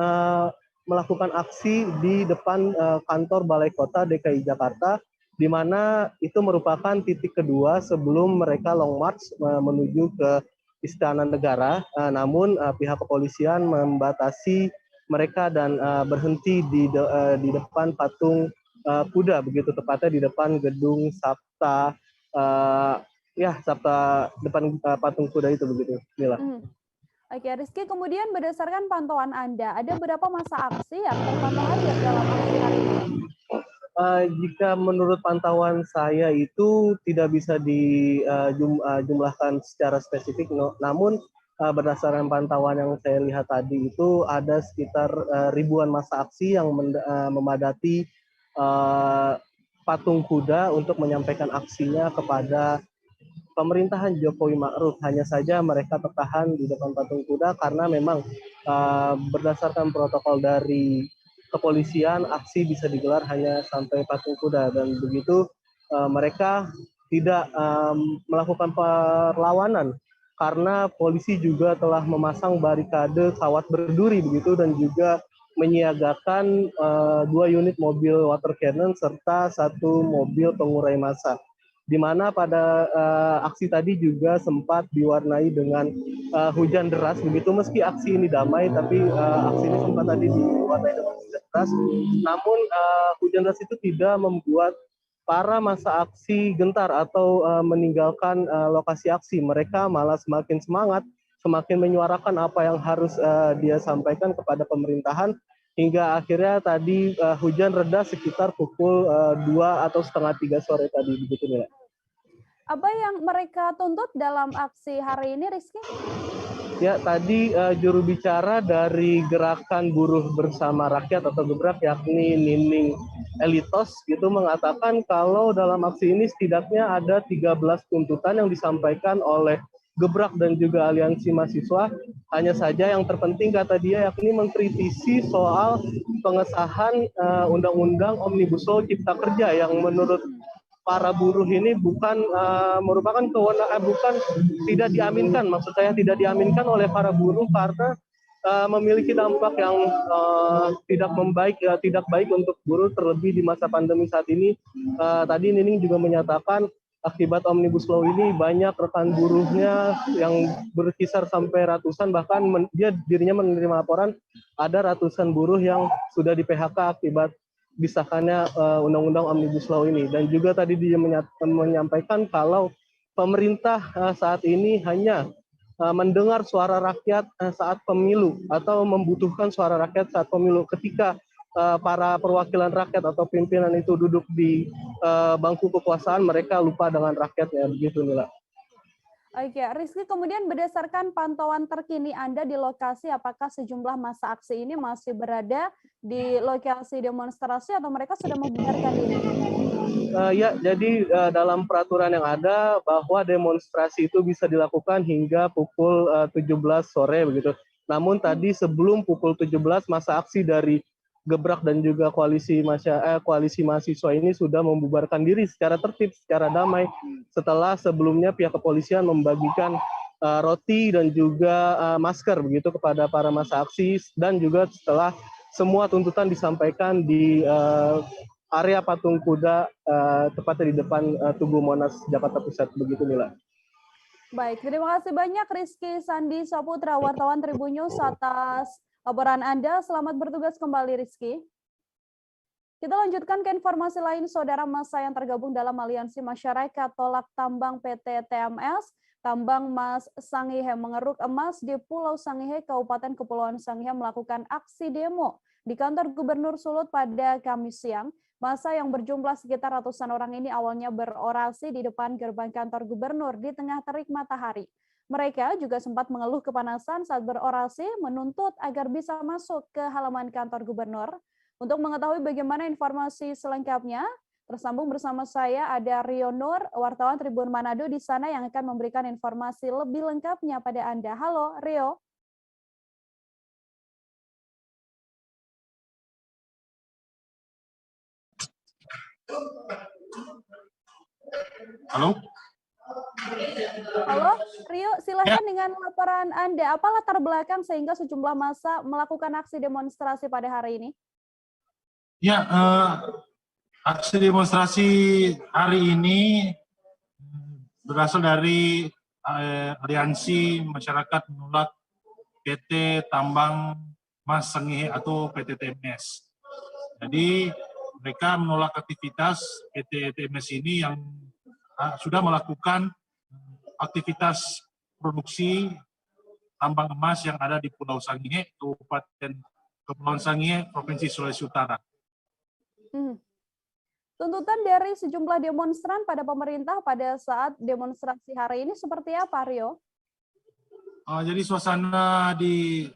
melakukan aksi di depan kantor Balai Kota DKI Jakarta, di mana itu merupakan titik kedua sebelum mereka long march menuju ke Istana Negara. Namun pihak kepolisian membatasi mereka dan berhenti di depan patung kuda begitu, tepatnya di depan gedung Sabta depan patung kuda itu begitu, Mila. Oke, Rizky, kemudian berdasarkan pantauan Anda, ada berapa masa aksi yang terpantau hadir dalam aksi hari ini? Jika menurut pantauan saya itu tidak bisa dijumlahkan secara spesifik, namun berdasarkan pantauan yang saya lihat tadi itu ada sekitar ribuan massa aksi yang memadati patung kuda untuk menyampaikan aksinya kepada pemerintahan Jokowi Ma'ruf. Hanya saja mereka tertahan di depan patung kuda karena memang berdasarkan protokol dari kepolisian, aksi bisa digelar hanya sampai patung kuda, dan begitu mereka tidak melakukan perlawanan karena polisi juga telah memasang barikade kawat berduri begitu dan juga menyiagakan 2 unit mobil water cannon serta 1 mobil pengurai massa, di mana pada aksi tadi juga sempat diwarnai dengan hujan deras begitu. Meski aksi ini damai, tapi aksi ini sempat tadi diwarnai dengan hujan deras. Namun hujan deras itu tidak membuat para massa aksi gentar atau meninggalkan lokasi aksi. Mereka malah semakin semangat, semakin menyuarakan apa yang harus dia sampaikan kepada pemerintahan, hingga akhirnya tadi hujan reda sekitar pukul 2 atau setengah 3 sore tadi begitu, Mila. Apa yang mereka tuntut dalam aksi hari ini, Rizky? Ya, tadi juru bicara dari Gerakan Buruh Bersama Rakyat atau Gebrak, yakni Nining Elitos, gitu, mengatakan kalau dalam aksi ini setidaknya ada 13 tuntutan yang disampaikan oleh Gebrak dan juga Aliansi Mahasiswa. Hanya saja yang terpenting, kata dia, yakni mengkritisi soal pengesahan Undang-Undang Omnibus Law Cipta Kerja yang menurut para buruh ini merupakan kewenangan, tidak diaminkan, maksud saya tidak diaminkan oleh para buruh karena memiliki dampak yang tidak baik untuk buruh, terlebih di masa pandemi saat ini. Tadi Nining juga menyatakan akibat Omnibus Law ini banyak rekan buruhnya yang berkisar sampai ratusan, bahkan dirinya menerima laporan ada ratusan buruh yang sudah di PHK akibat disahkannya Undang-Undang Omnibus Law ini. Dan juga tadi dia menyampaikan kalau pemerintah saat ini hanya mendengar suara rakyat saat pemilu atau membutuhkan suara rakyat saat pemilu ketika para perwakilan rakyat atau pimpinan itu duduk di bangku kekuasaan, mereka lupa dengan rakyatnya, begitu Nila. Oke, Rizky, kemudian berdasarkan pantauan terkini Anda di lokasi, apakah sejumlah massa aksi ini masih berada di lokasi demonstrasi atau mereka sudah membubarkan diri? Ya, jadi dalam peraturan yang ada bahwa demonstrasi itu bisa dilakukan hingga pukul 17 sore begitu. Namun tadi sebelum pukul 17 massa aksi dari Gebrak dan juga koalisi mahasiswa ini sudah membubarkan diri secara tertib, secara damai, setelah sebelumnya pihak kepolisian membagikan roti dan juga masker begitu kepada para massa aksi, dan juga setelah semua tuntutan disampaikan di area patung kuda tepatnya di depan Tugu Monas Jakarta Pusat, begitu Mila. Baik, terima kasih banyak Rizky Sandi Saputra, wartawan Tribun News atas laporan Anda. Selamat bertugas kembali, Rizky. Kita lanjutkan ke informasi lain, saudara. Massa yang tergabung dalam Aliansi Masyarakat Tolak Tambang PT TMS, Tambang Mas Sangihe mengeruk emas di Pulau Sangihe, Kabupaten Kepulauan Sangihe melakukan aksi demo di kantor Gubernur Sulut pada Kamis siang. Massa yang berjumlah sekitar ratusan orang ini awalnya berorasi di depan gerbang kantor Gubernur di tengah terik matahari. Mereka juga sempat mengeluh kepanasan saat berorasi, menuntut agar bisa masuk ke halaman kantor Gubernur. Untuk mengetahui bagaimana informasi selengkapnya, tersambung bersama saya ada Rio Nur, wartawan Tribun Manado di sana yang akan memberikan informasi lebih lengkapnya pada Anda. Halo, Rio. Halo. Halo, Rio, silahkan dengan laporan Anda. Apa latar belakang sehingga sejumlah massa melakukan aksi demonstrasi pada hari ini? Ya, aksi demonstrasi hari ini berasal dari Aliansi Masyarakat Menolak PT Tambang Mas Sangihe atau PT TMS. Jadi mereka menolak aktivitas PT TMS ini yang sudah melakukan aktivitas produksi tambang emas yang ada di Pulau Sangihe, Kabupaten Kepulauan Sangihe, Provinsi Sulawesi Utara. Tuntutan dari sejumlah demonstran pada pemerintah pada saat demonstrasi hari ini seperti apa, Rio? Jadi suasana di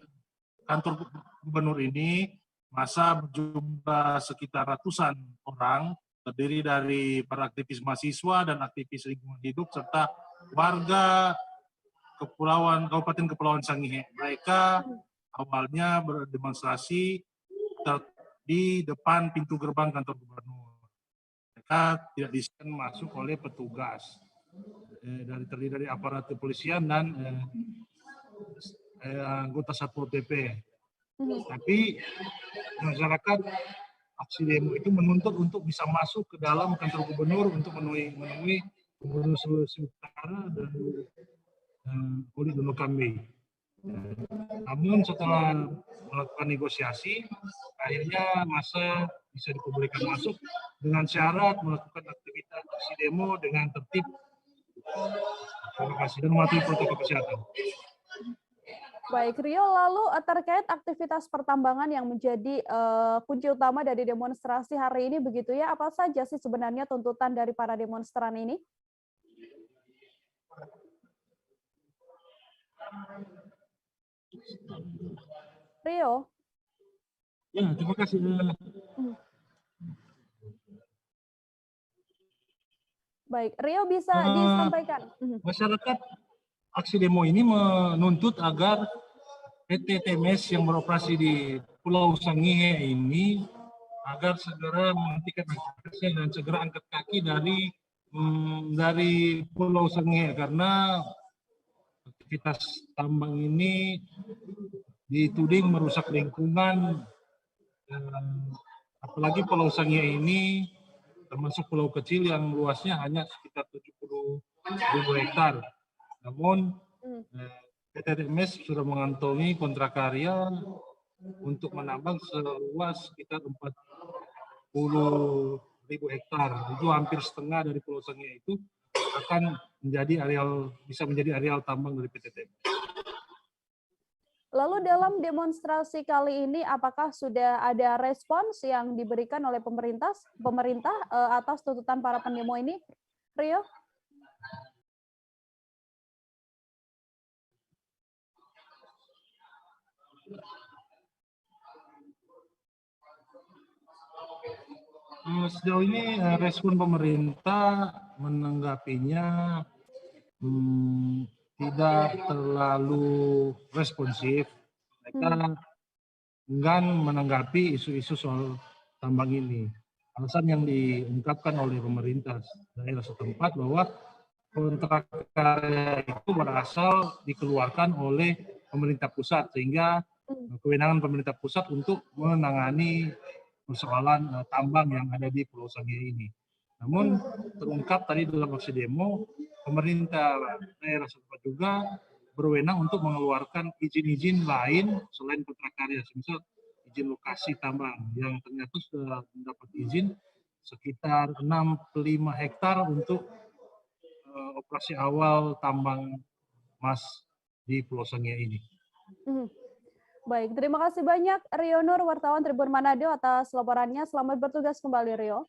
kantor Gubernur ini, massa berjumlah sekitar ratusan orang, terdiri dari para aktivis mahasiswa dan aktivis lingkungan hidup serta warga Kabupaten Kepulauan Sangihe. Mereka awalnya berdemonstrasi di depan pintu gerbang kantor Gubernur. Mereka tidak diizinkan masuk oleh petugas terdiri dari aparat kepolisian dan anggota Satpol PP. Tapi masyarakat aksi demo itu menuntut untuk bisa masuk ke dalam kantor Gubernur untuk menemui Gubernur Sulawesi Utara dan Oli Dono Kambe. Namun setelah melakukan negosiasi, akhirnya massa bisa diperbolehkan masuk dengan syarat melakukan aktivitas aksi demo dengan tertib dan mematuhi protokol kesehatan. Baik, Rio, lalu terkait aktivitas pertambangan yang menjadi kunci utama dari demonstrasi hari ini, begitu ya, apa saja sih sebenarnya tuntutan dari para demonstran ini? Rio? Ya, terima kasih. Baik, Rio bisa disampaikan. Masyarakat aksi demo ini menuntut agar PT TMS yang beroperasi di Pulau Sangihe ini agar segera menghentikan aktivitasnya dan segera angkat kaki dari Pulau Sangihe, karena aktivitas tambang ini dituding merusak lingkungan, apalagi Pulau Sangihe ini termasuk pulau kecil yang luasnya hanya sekitar 70.000 hektar. Namun PT TMS sudah mengantongi kontrak karya untuk menambang seluas sekitar 40.000 hektar. Itu hampir setengah dari Pulau Sangihe itu akan bisa menjadi areal tambang dari PT TMB. Lalu dalam demonstrasi kali ini, apakah sudah ada respons yang diberikan oleh pemerintah atas tuntutan para pendemo ini, Rio? Sejauh ini respon pemerintah menanggapinya tidak terlalu responsif. Mereka enggan menanggapi isu-isu soal tambang ini. Alasan yang diungkapkan oleh pemerintah daerah setempat bahwa kontrak karya itu berasal dikeluarkan oleh pemerintah pusat, sehingga kewenangan pemerintah pusat untuk menangani persoalan tambang yang ada di Pulau Sangihe ini. Namun terungkap tadi dalam aksi demo, pemerintah daerah setempat juga berwenang untuk mengeluarkan izin-izin lain selain kontrak karya, misal izin lokasi tambang yang ternyata sudah mendapat izin sekitar 65 hektar untuk operasi awal tambang emas di Pulau Sangihe ini. Baik, terima kasih banyak Rio Nur, wartawan Tribun Manado atas laporannya. Selamat bertugas kembali, Rio.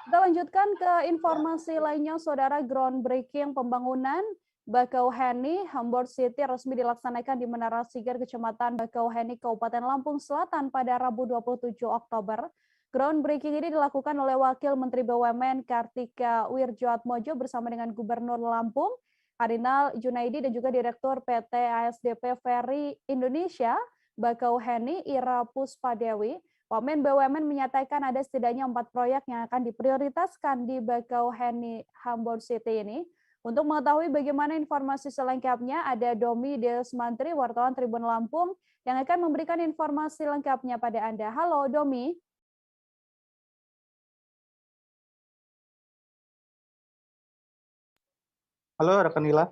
Kita lanjutkan ke informasi lainnya, Saudara. Groundbreaking pembangunan Bakauheni Hamburg City resmi dilaksanakan di Menara Siger, Kecamatan Bakauheni, Kabupaten Lampung Selatan pada Rabu 27 Oktober. Groundbreaking ini dilakukan oleh Wakil Menteri BUMN Kartika Wirjoatmojo bersama dengan Gubernur Lampung Arinal Junaidi dan juga Direktur PT ASDP Ferry Indonesia Bakauheni Ira Puspadewi. Wamen BUMN menyatakan ada setidaknya 4 proyek yang akan diprioritaskan di Bakauheni Hamburg City ini. Untuk mengetahui bagaimana informasi selengkapnya, ada Domi Desmantri, wartawan Tribun Lampung, yang akan memberikan informasi lengkapnya pada Anda. Halo Domi. Halo rekan Nila.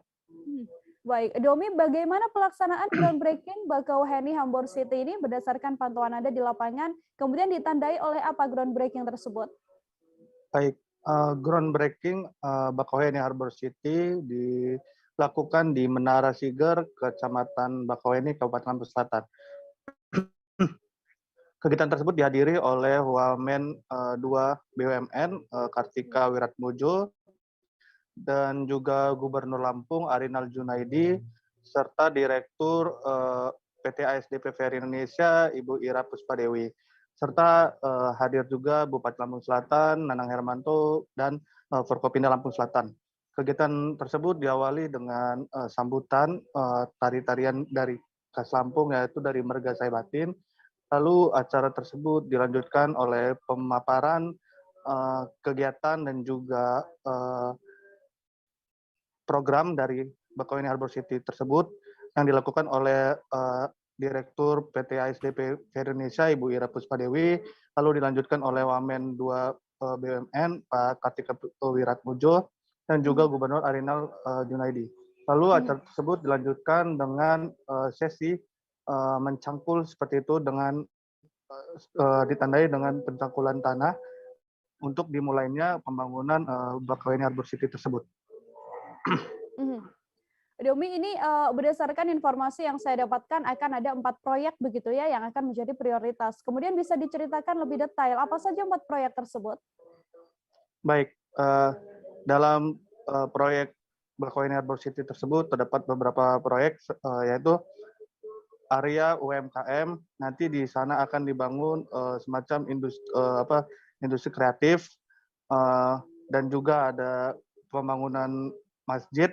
Baik, Domi, bagaimana pelaksanaan groundbreaking Bakauheni Hamburg City ini berdasarkan pantauan Anda di lapangan, kemudian ditandai oleh apa groundbreaking tersebut? Baik, groundbreaking Bakauheni Hamburg City dilakukan di Menara Siger, Kecamatan Bakauheni, Kabupaten Lampung Selatan. Kegiatan tersebut dihadiri oleh Wamen 2 BUMN Kartika Wirjoatmojo dan juga Gubernur Lampung Arinal Junaidi serta Direktur PT ASDP Ferry Indonesia Ibu Ira Puspadewi, serta hadir juga Bupati Lampung Selatan Nanang Hermanto dan Forkopimda Lampung Selatan. Kegiatan tersebut diawali dengan sambutan tari-tarian dari khas Lampung, yaitu dari Merga Saibatin. Lalu acara tersebut dilanjutkan oleh pemaparan kegiatan dan juga program dari Bakauheni Hamburg City tersebut yang dilakukan oleh Direktur PT ASDP Ferry Indonesia Ibu Ira Puspadewi, lalu dilanjutkan oleh Wamen 2 BUMN Pak Kartika Wirjoatmojo dan juga Gubernur Arinal Junaidi. Lalu acara tersebut dilanjutkan dengan sesi mencangkul seperti itu dengan ditandai dengan pencangkulan tanah untuk dimulainya pembangunan Bakauheni Hamburg City tersebut. Domi, ini berdasarkan informasi yang saya dapatkan akan ada 4 proyek begitu ya yang akan menjadi prioritas. Kemudian bisa diceritakan lebih detail apa saja 4 proyek tersebut? Baik, dalam proyek Bakauheni Hamburg City tersebut terdapat beberapa proyek, yaitu area UMKM. Nanti di sana akan dibangun semacam industri kreatif, dan juga ada pembangunan masjid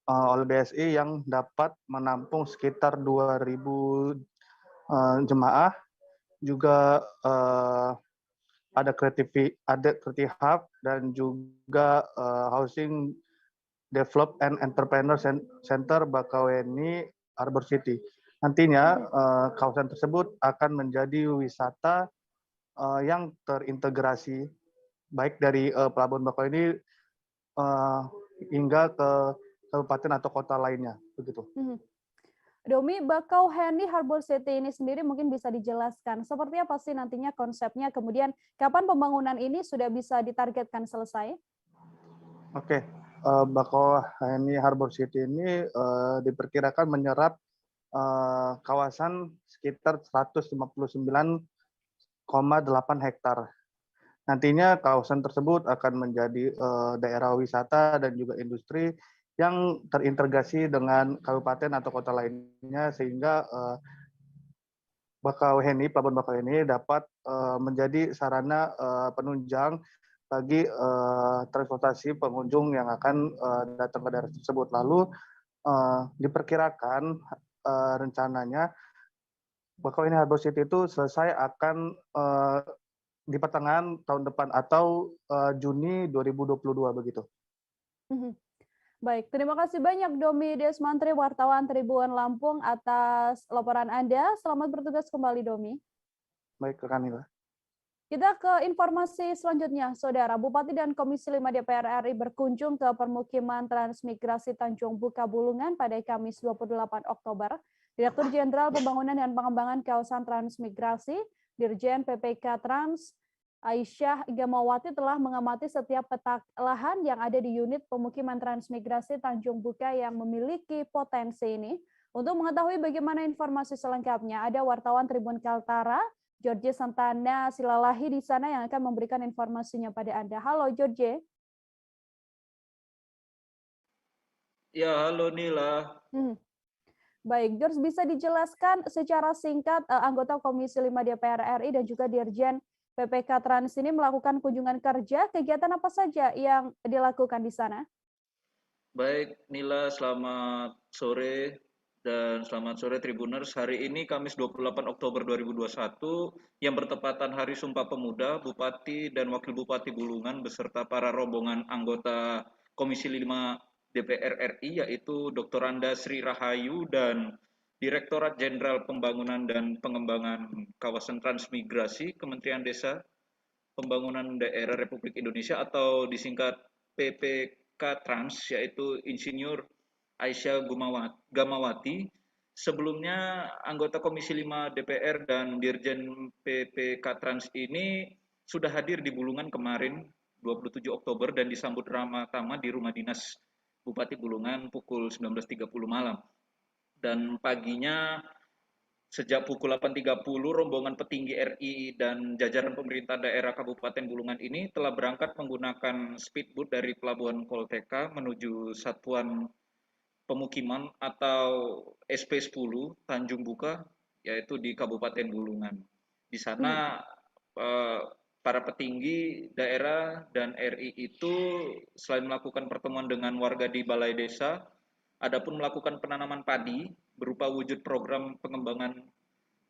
oleh BSI yang dapat menampung sekitar 2.000 jemaah. Juga ada creative hub dan juga housing develop and entrepreneur center Bakauheni Hamburg City. Nantinya kawasan tersebut akan menjadi wisata yang terintegrasi baik dari Pelabuhan Bakauheni hingga ke kabupaten atau kota lainnya, begitu. Domi, Bakauheni Hamburg City ini sendiri mungkin bisa dijelaskan seperti apa sih nantinya konsepnya, kemudian kapan pembangunan ini sudah bisa ditargetkan selesai? Oke, Bakauheni Harbor City ini diperkirakan menyerap kawasan sekitar 159,8 hektar. Nantinya kawasan tersebut akan menjadi daerah wisata dan juga industri yang terintegrasi dengan kabupaten atau kota lainnya, sehingga Pelabuhan Bakauheni dapat menjadi sarana penunjang bagi transportasi pengunjung yang akan datang ke daerah tersebut. Lalu diperkirakan rencananya Bakauheni Harbor City itu selesai akan di pertengahan tahun depan atau Juni 2022 begitu. Baik, terima kasih banyak Domi Desmantri, wartawan Tribun Lampung atas laporan Anda. Selamat bertugas kembali, Domi. Baik, rekan Nila. Kita ke informasi selanjutnya, Saudara. Bupati dan Komisi 5 DPR RI berkunjung ke permukiman transmigrasi Tanjung Buka Bulungan pada Kamis 28 Oktober. Direktur Jenderal Pembangunan dan Pengembangan Kawasan Transmigrasi, Dirjen PPK Trans, Aisyah Gamawati telah mengamati setiap petak lahan yang ada di unit pemukiman transmigrasi Tanjung Buka yang memiliki potensi ini. Untuk mengetahui bagaimana informasi selengkapnya, ada wartawan Tribun Kaltara, George Santana Silalahi di sana yang akan memberikan informasinya pada Anda. Halo George. Ya, halo Nila. Baik, George, bisa dijelaskan secara singkat anggota Komisi 5 DPR RI dan juga Dirjen PPK Trans ini melakukan kunjungan kerja, kegiatan apa saja yang dilakukan di sana? Baik, Nila, selamat sore. Dan selamat sore Tribuners. Hari ini Kamis 28 Oktober 2021 yang bertepatan Hari Sumpah Pemuda, Bupati dan Wakil Bupati Bulungan beserta para rombongan anggota Komisi 5 DPR RI yaitu Dr. Anda Sri Rahayu dan Direktorat Jenderal Pembangunan dan Pengembangan Kawasan Transmigrasi Kementerian Desa Pembangunan Daerah Republik Indonesia atau disingkat PPK Trans yaitu Insinyur Aisyah Gamawati. Sebelumnya anggota Komisi 5 DPR dan Dirjen PPK Trans ini sudah hadir di Bulungan kemarin 27 Oktober dan disambut ramah tamah di Rumah Dinas Bupati Bulungan pukul 19.30 malam. Dan paginya sejak pukul 8.30 rombongan petinggi RI dan jajaran pemerintah daerah Kabupaten Bulungan ini telah berangkat menggunakan speedboat dari Pelabuhan Kolteka menuju Satuan Pemukiman atau SP10 Tanjung Buka yaitu di Kabupaten Bulungan. Di sana para petinggi daerah dan RI itu selain melakukan pertemuan dengan warga di balai desa, adapun melakukan penanaman padi berupa wujud program pengembangan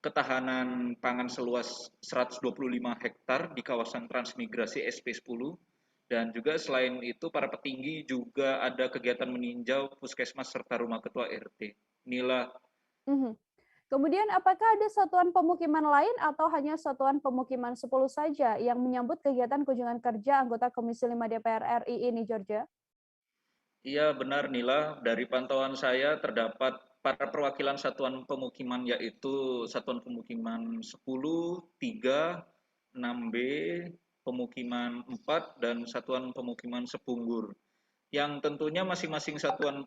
ketahanan pangan seluas 125 hektar di kawasan transmigrasi SP10. Dan juga selain itu para petinggi juga ada kegiatan meninjau puskesmas serta rumah ketua RT. Nila. Kemudian apakah ada satuan pemukiman lain atau hanya satuan pemukiman 10 saja yang menyambut kegiatan kunjungan kerja anggota Komisi 5 DPR RI ini, Georgia? Iya benar Nila, dari pantauan saya terdapat para perwakilan satuan pemukiman yaitu Satuan Pemukiman 10, 3, 6B, Pemukiman 4 dan Satuan Pemukiman Sepunggur. Yang tentunya masing-masing satuan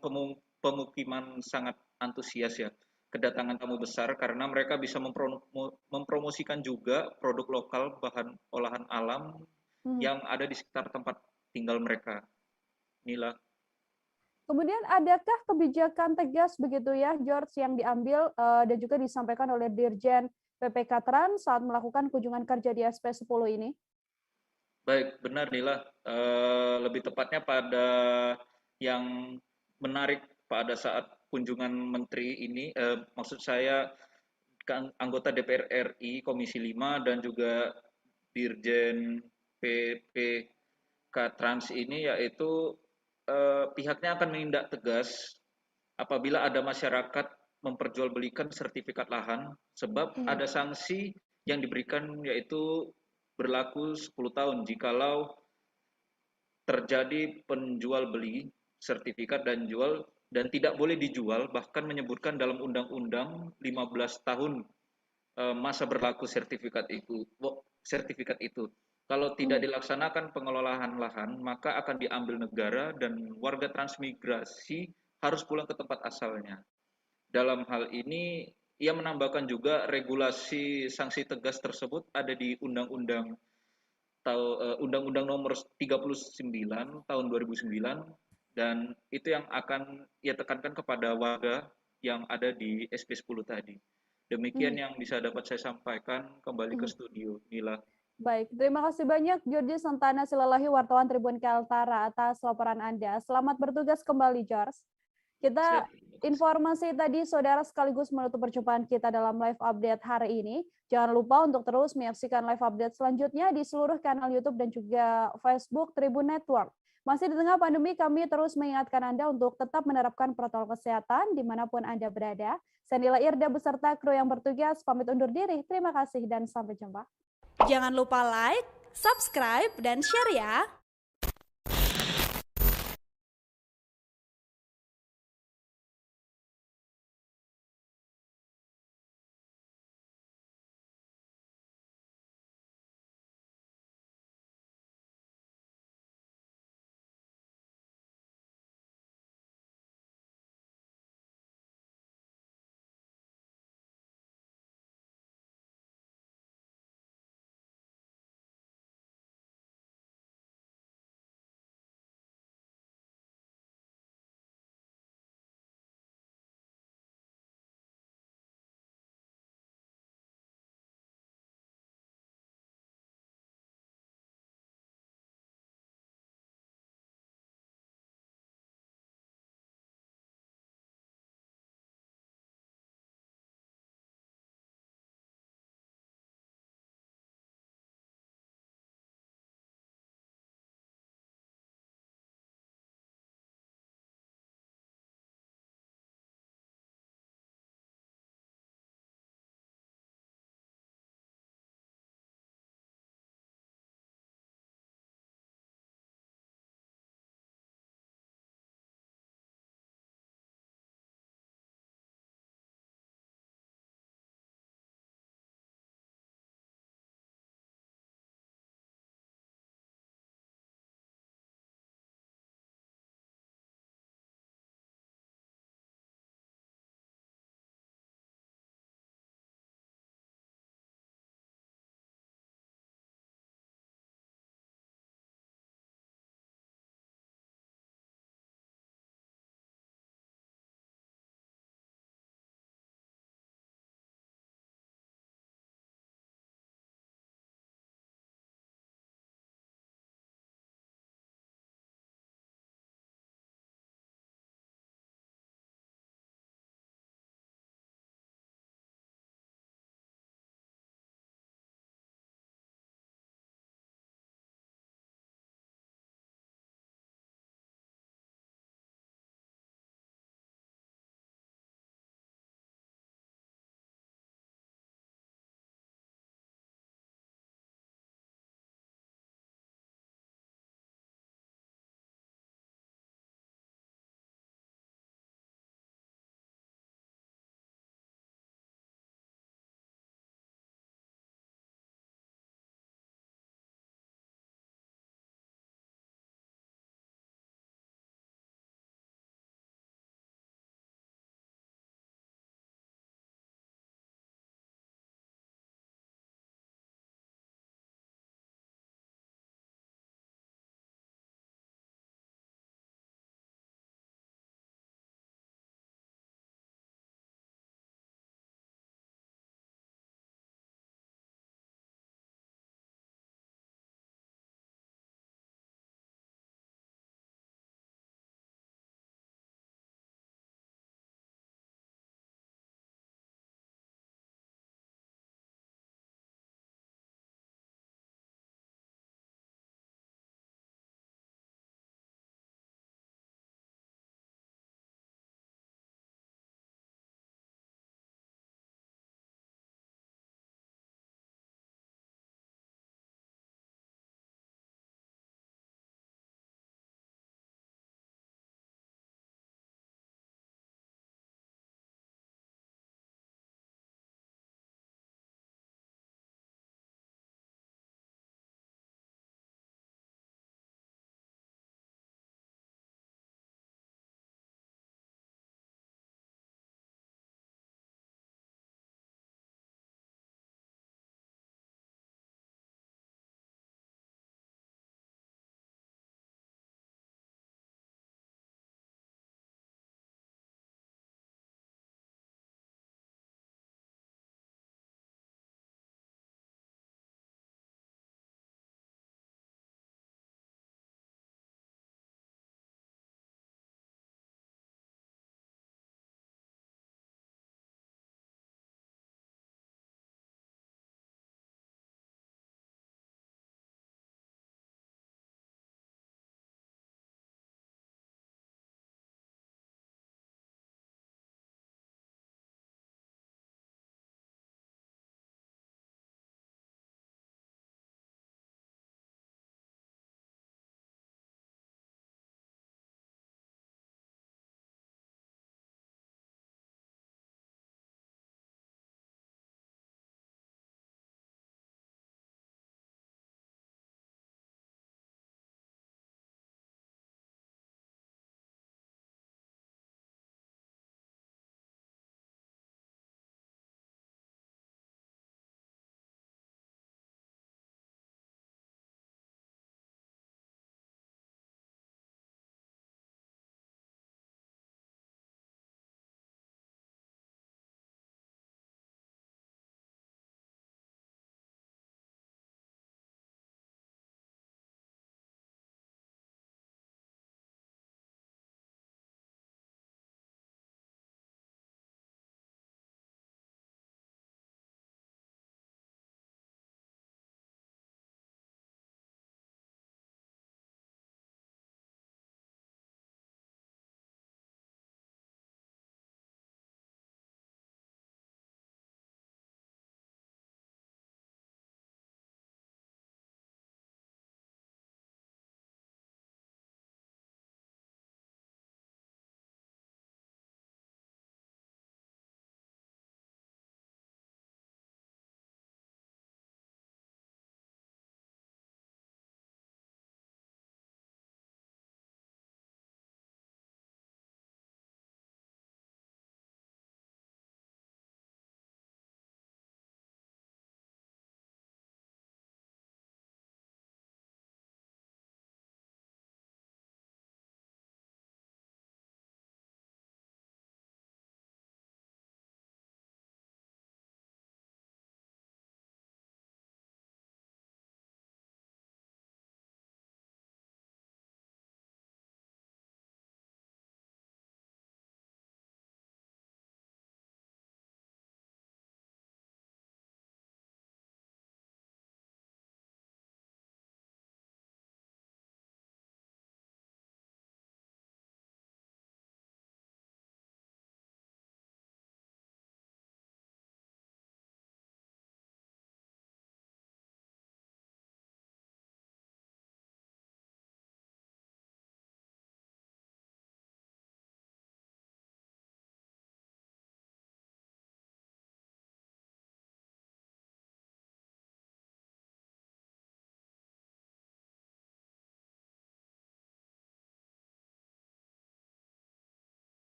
pemukiman sangat antusias ya kedatangan tamu besar karena mereka bisa mempromosikan juga produk lokal bahan olahan alam yang ada di sekitar tempat tinggal mereka. Nila. Kemudian adakah kebijakan tegas begitu ya George yang diambil dan juga disampaikan oleh Dirjen PPK Trans saat melakukan kunjungan kerja di SP10 ini? Baik, benar Nila. Lebih tepatnya pada yang menarik pada saat kunjungan menteri ini, maksud saya anggota DPR RI Komisi 5 dan juga Dirjen PPK Trans ini yaitu pihaknya akan menindak tegas apabila ada masyarakat memperjualbelikan sertifikat lahan sebab ada sanksi yang diberikan yaitu berlaku 10 tahun jikalau terjadi penjual beli sertifikat dan jual dan tidak boleh dijual, bahkan menyebutkan dalam undang-undang 15 tahun masa berlaku sertifikat itu. Kalau tidak dilaksanakan pengelolaan lahan, maka akan diambil negara dan warga transmigrasi harus pulang ke tempat asalnya. Dalam hal ini, ia menambahkan juga regulasi sanksi tegas tersebut ada di Undang-Undang Nomor 39 tahun 2009, dan itu yang akan ia tekankan kepada warga yang ada di SP10 tadi. Demikian yang bisa dapat saya sampaikan. Kembali ke studio, Nila. Baik, terima kasih banyak George Santana Silalahi, wartawan Tribun Kaltara atas laporan Anda. Selamat bertugas kembali, George. Kita informasi tadi, saudara, sekaligus menutup perjumpaan kita dalam live update hari ini. Jangan lupa untuk terus menyaksikan live update selanjutnya di seluruh kanal YouTube dan juga Facebook Tribun Network. Masih di tengah pandemi, kami terus mengingatkan Anda untuk tetap menerapkan protokol kesehatan dimanapun Anda berada. Saya Nila Irda beserta kru yang bertugas pamit undur diri. Terima kasih dan sampai jumpa. Jangan lupa like, subscribe, dan share ya!